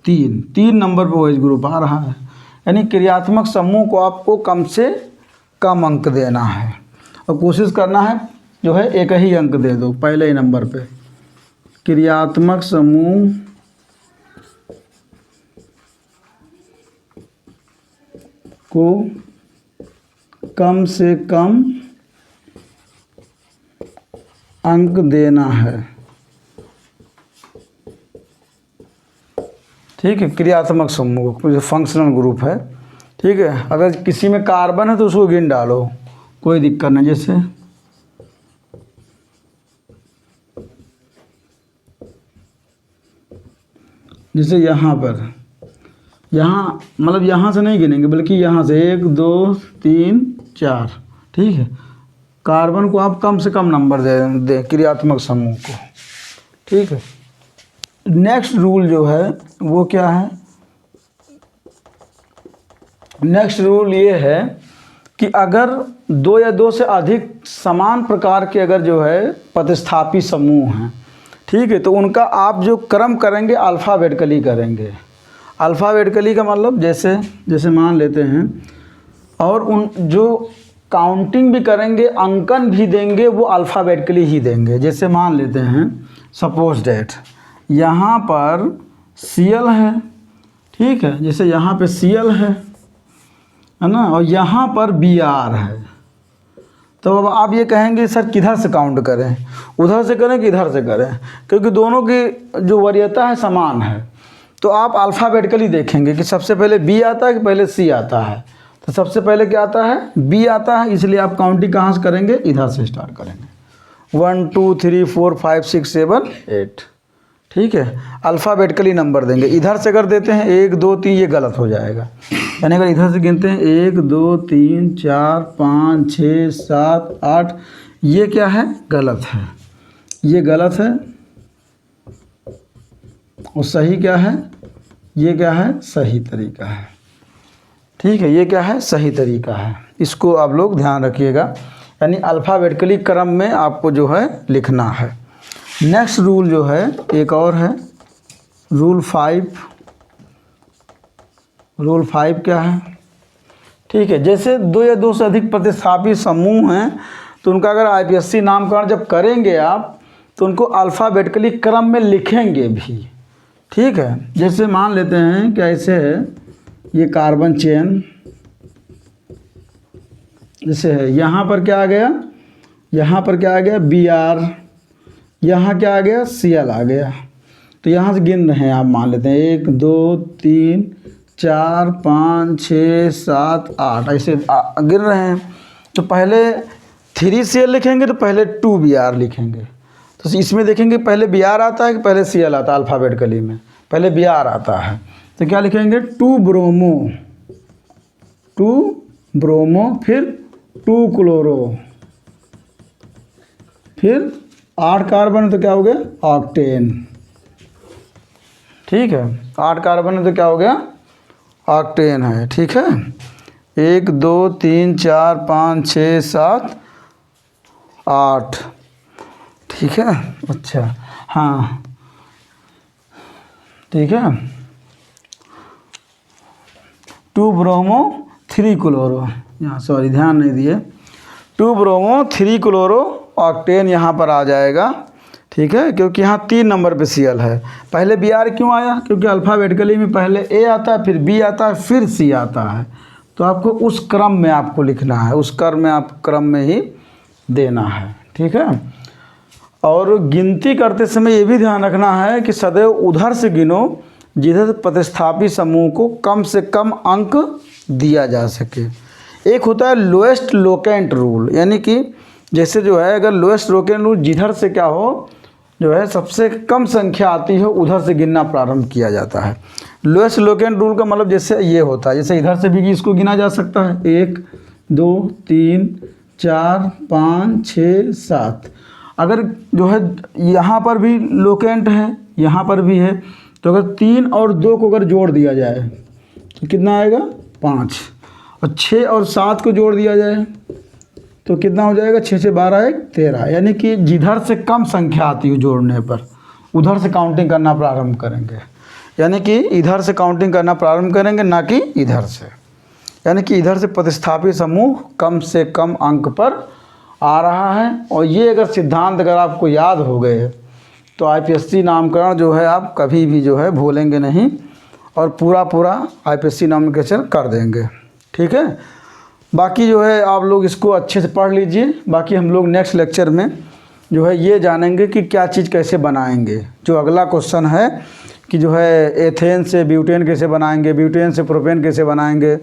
Speaker 1: 3, 3 नंबर पे वही ग्रुप आ रहा है। यानी क्रियात्मक समूह को आपको कम से कम अंक देना है और कोशिश करना है जो है एक ही अंक दे दो पहले ही नंबर पे। क्रियात्मक समूह को कम से कम अंक देना है, ठीक है। क्रियात्मक समूह जो फंक्शनल ग्रुप है, ठीक है। अगर किसी में कार्बन है तो उसको गिन डालो, कोई दिक्कत नहीं। जैसे यहाँ पर, यहाँ मतलब यहाँ से नहीं गिनेंगे बल्कि यहाँ से 1 2 3 4, ठीक है। कार्बन को आप कम से कम नंबर दे क्रियात्मक समूह को, ठीक है। नेक्स्ट रूल जो है वो क्या है? नेक्स्ट रूल ये है कि अगर 2 या 2 से अधिक समान प्रकार के अगर जो है प्रतिस्थापी समूह हैं, ठीक है, तो उनका आप जो क्रम करेंगे अल्फ़ाबेटिकली करेंगे। अल्फ़ाबेटिकली का मतलब जैसे मान लेते हैं, और उन जो काउंटिंग भी करेंगे, अंकन भी देंगे, वो अल्फ़ाबेटिकली ही देंगे। जैसे मान लेते हैं सपोज डैट यहाँ पर Cl है, ठीक है, जैसे यहाँ पे Cl है ना, और यहाँ पर Br है। तो अब आप ये कहेंगे सर किधर से काउंट करें, उधर से करें कि इधर से करें, क्योंकि दोनों की जो वरीयता है समान है। तो आप अल्फ़ाबेटिकली देखेंगे कि सबसे पहले B आता है कि पहले C आता है। तो सबसे पहले क्या आता है? B आता है, इसलिए आप काउंटिंग कहाँ से करेंगे? इधर से स्टार्ट करेंगे। 1 2 3 4 5 6 7 8, ठीक है। अल्फ़ाबेटिकली नंबर देंगे। इधर से अगर देते हैं 1 2 3, ये गलत हो जाएगा। यानी अगर इधर से गिनते हैं 1 2 3 4 5 6 7 8, ये क्या है? गलत है, ये गलत है। और सही क्या है? ये क्या है? सही तरीका है, ठीक है। ये क्या है? सही तरीका है। इसको आप लोग ध्यान रखिएगा, यानी अल्फ़ाबेटिकली क्रम में आपको जो है लिखना है। नेक्स्ट रूल जो है एक और है, रूल 5। रूल 5 क्या है? ठीक है, जैसे 2 या 2 से अधिक प्रतिस्थापी समूह हैं तो उनका अगर आईपीएससी नामकरण जब करेंगे आप तो उनको अल्फ़ाबेटिकली क्रम में लिखेंगे भी, ठीक है। जैसे मान लेते हैं कि ऐसे है ये कार्बन चेन, जैसे है यहाँ पर क्या आ गया? यहाँ पर क्या आ गया? Br, यहाँ क्या आ गया? Cl आ गया। तो यहाँ से गिन रहे हैं आप, मान लेते हैं 1 2 3 4 5 6 7 8, ऐसे गिन रहे हैं। तो पहले 3Cl लिखेंगे तो पहले 2Br लिखेंगे। तो इसमें देखेंगे पहले Br आता है कि पहले Cl आता है? अल्फ़ाबेटिकली में पहले Br आता है, तो क्या लिखेंगे? 2 ब्रोमो, फिर 2 क्लोरो, फिर 8 कार्बन, तो क्या हो गया? ऑक्टेन, ठीक है। 8 कार्बन है तो क्या हो गया? ऑक्टेन है, ठीक है। 1 2 3 4 5 6 7 8, ठीक है। अच्छा, हाँ, ठीक है। 2 ब्रोमो 3 क्लोरो, यहाँ सॉरी ध्यान नहीं दिए, 2 ब्रोमो 3 क्लोरो ऑक्टेन यहाँ पर आ जाएगा, ठीक है। क्योंकि यहाँ 3 नंबर पे Cl है। पहले Br क्यों आया? क्योंकि अल्फ़ाबेटिकली में पहले A आता है, फिर B आता है, फिर C आता है। तो आपको उस क्रम में आपको लिखना है, उस क्रम में ही देना है, ठीक है। और गिनती करते समय ये भी ध्यान रखना है कि सदैव उधर से गिनो जिधर प्रतिस्थापी समूह को कम से कम अंक दिया जा सके। एक होता है लोएस्ट लोकेंट रूल, यानी कि जैसे जो है अगर लोएस्ट लोकेंट रूल जिधर से क्या हो, जो है सबसे कम संख्या आती है उधर से गिनना प्रारंभ किया जाता है। लोएस्ट लोकेंट रूल का मतलब जैसे ये होता है, जैसे इधर से भी इसको गिना जा सकता है 1 2 3 4 5 6 7। अगर जो है यहाँ पर भी लोकेंट है, यहाँ पर भी है, तो अगर 3 और 2 को अगर जोड़ दिया जाए तो कितना आएगा? 5, और 6 और 7 को जोड़ दिया जाए तो कितना हो जाएगा, 6 से 12 1 13, यानी कि जिधर से कम संख्या आती है जोड़ने पर उधर से काउंटिंग करना प्रारंभ करेंगे, यानी कि इधर से काउंटिंग करना प्रारंभ करेंगे, ना कि इधर से। यानी कि इधर से प्रतिस्थापित समूह कम से कम अंक पर आ रहा है। और ये अगर सिद्धांत अगर आपको याद हो गए तो आईपीएससी नामकरण जो है आप कभी भी जो है भूलेंगे नहीं, और पूरा आईपीएससी नोमेनक्लेचर कर देंगे। ठीक है, बाकी जो है आप लोग इसको अच्छे से पढ़ लीजिए। बाकी हम लोग नेक्स्ट लेक्चर में जो है ये जानेंगे कि क्या चीज़ कैसे बनाएंगे। जो अगला क्वेश्चन है कि जो है एथेन से ब्यूटेन कैसे बनाएंगे, ब्यूटेन से प्रोपेन कैसे बनाएंगे,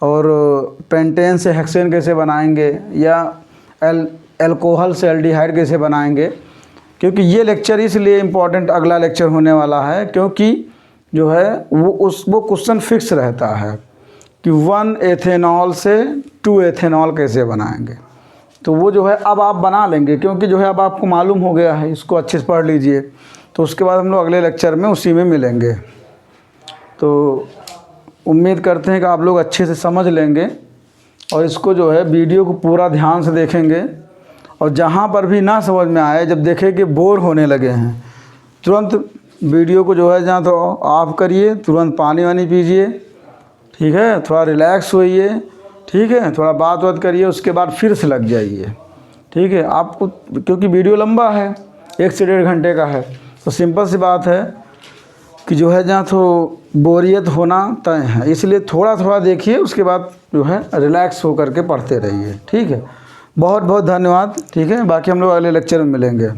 Speaker 1: और पेंटेन से हेक्सेन कैसे बनाएंगे, या एल्कोहल से एल्डिहाइड कैसे बनाएंगे। क्योंकि ये लेक्चर इसलिए इम्पॉर्टेंट अगला लेक्चर होने वाला है क्योंकि जो है वो क्वेश्चन फिक्स रहता है कि 1 एथेनॉल से 2 एथेनॉल कैसे बनाएंगे। तो वो जो है अब आप बना लेंगे, क्योंकि जो है अब आपको मालूम हो गया है, इसको अच्छे से पढ़ लीजिए। तो उसके बाद हम लोग अगले लेक्चर में उसी में मिलेंगे। तो उम्मीद करते हैं कि आप लोग अच्छे से समझ लेंगे और इसको जो है वीडियो को पूरा ध्यान से देखेंगे। और जहाँ पर भी ना समझ में आए, जब देखें कि बोर होने लगे हैं, तुरंत वीडियो को जो है जहाँ तो ऑफ करिए, तुरंत पानी वानी पीजिए, ठीक है, थोड़ा रिलैक्स होइए, ठीक है, थोड़ा बात करिए, उसके बाद फिर से लग जाइए। ठीक है, आपको क्योंकि वीडियो लंबा है, 1 से 1.5 घंटे का है, तो सिंपल सी बात है कि जो है जहाँ तो बोरियत होना तय है, इसलिए थोड़ा देखिए, उसके बाद जो है रिलैक्स हो करके पढ़ते रहिए। ठीक है, बहुत बहुत धन्यवाद। ठीक है, बाकी हम लोग अगले लेक्चर में मिलेंगे।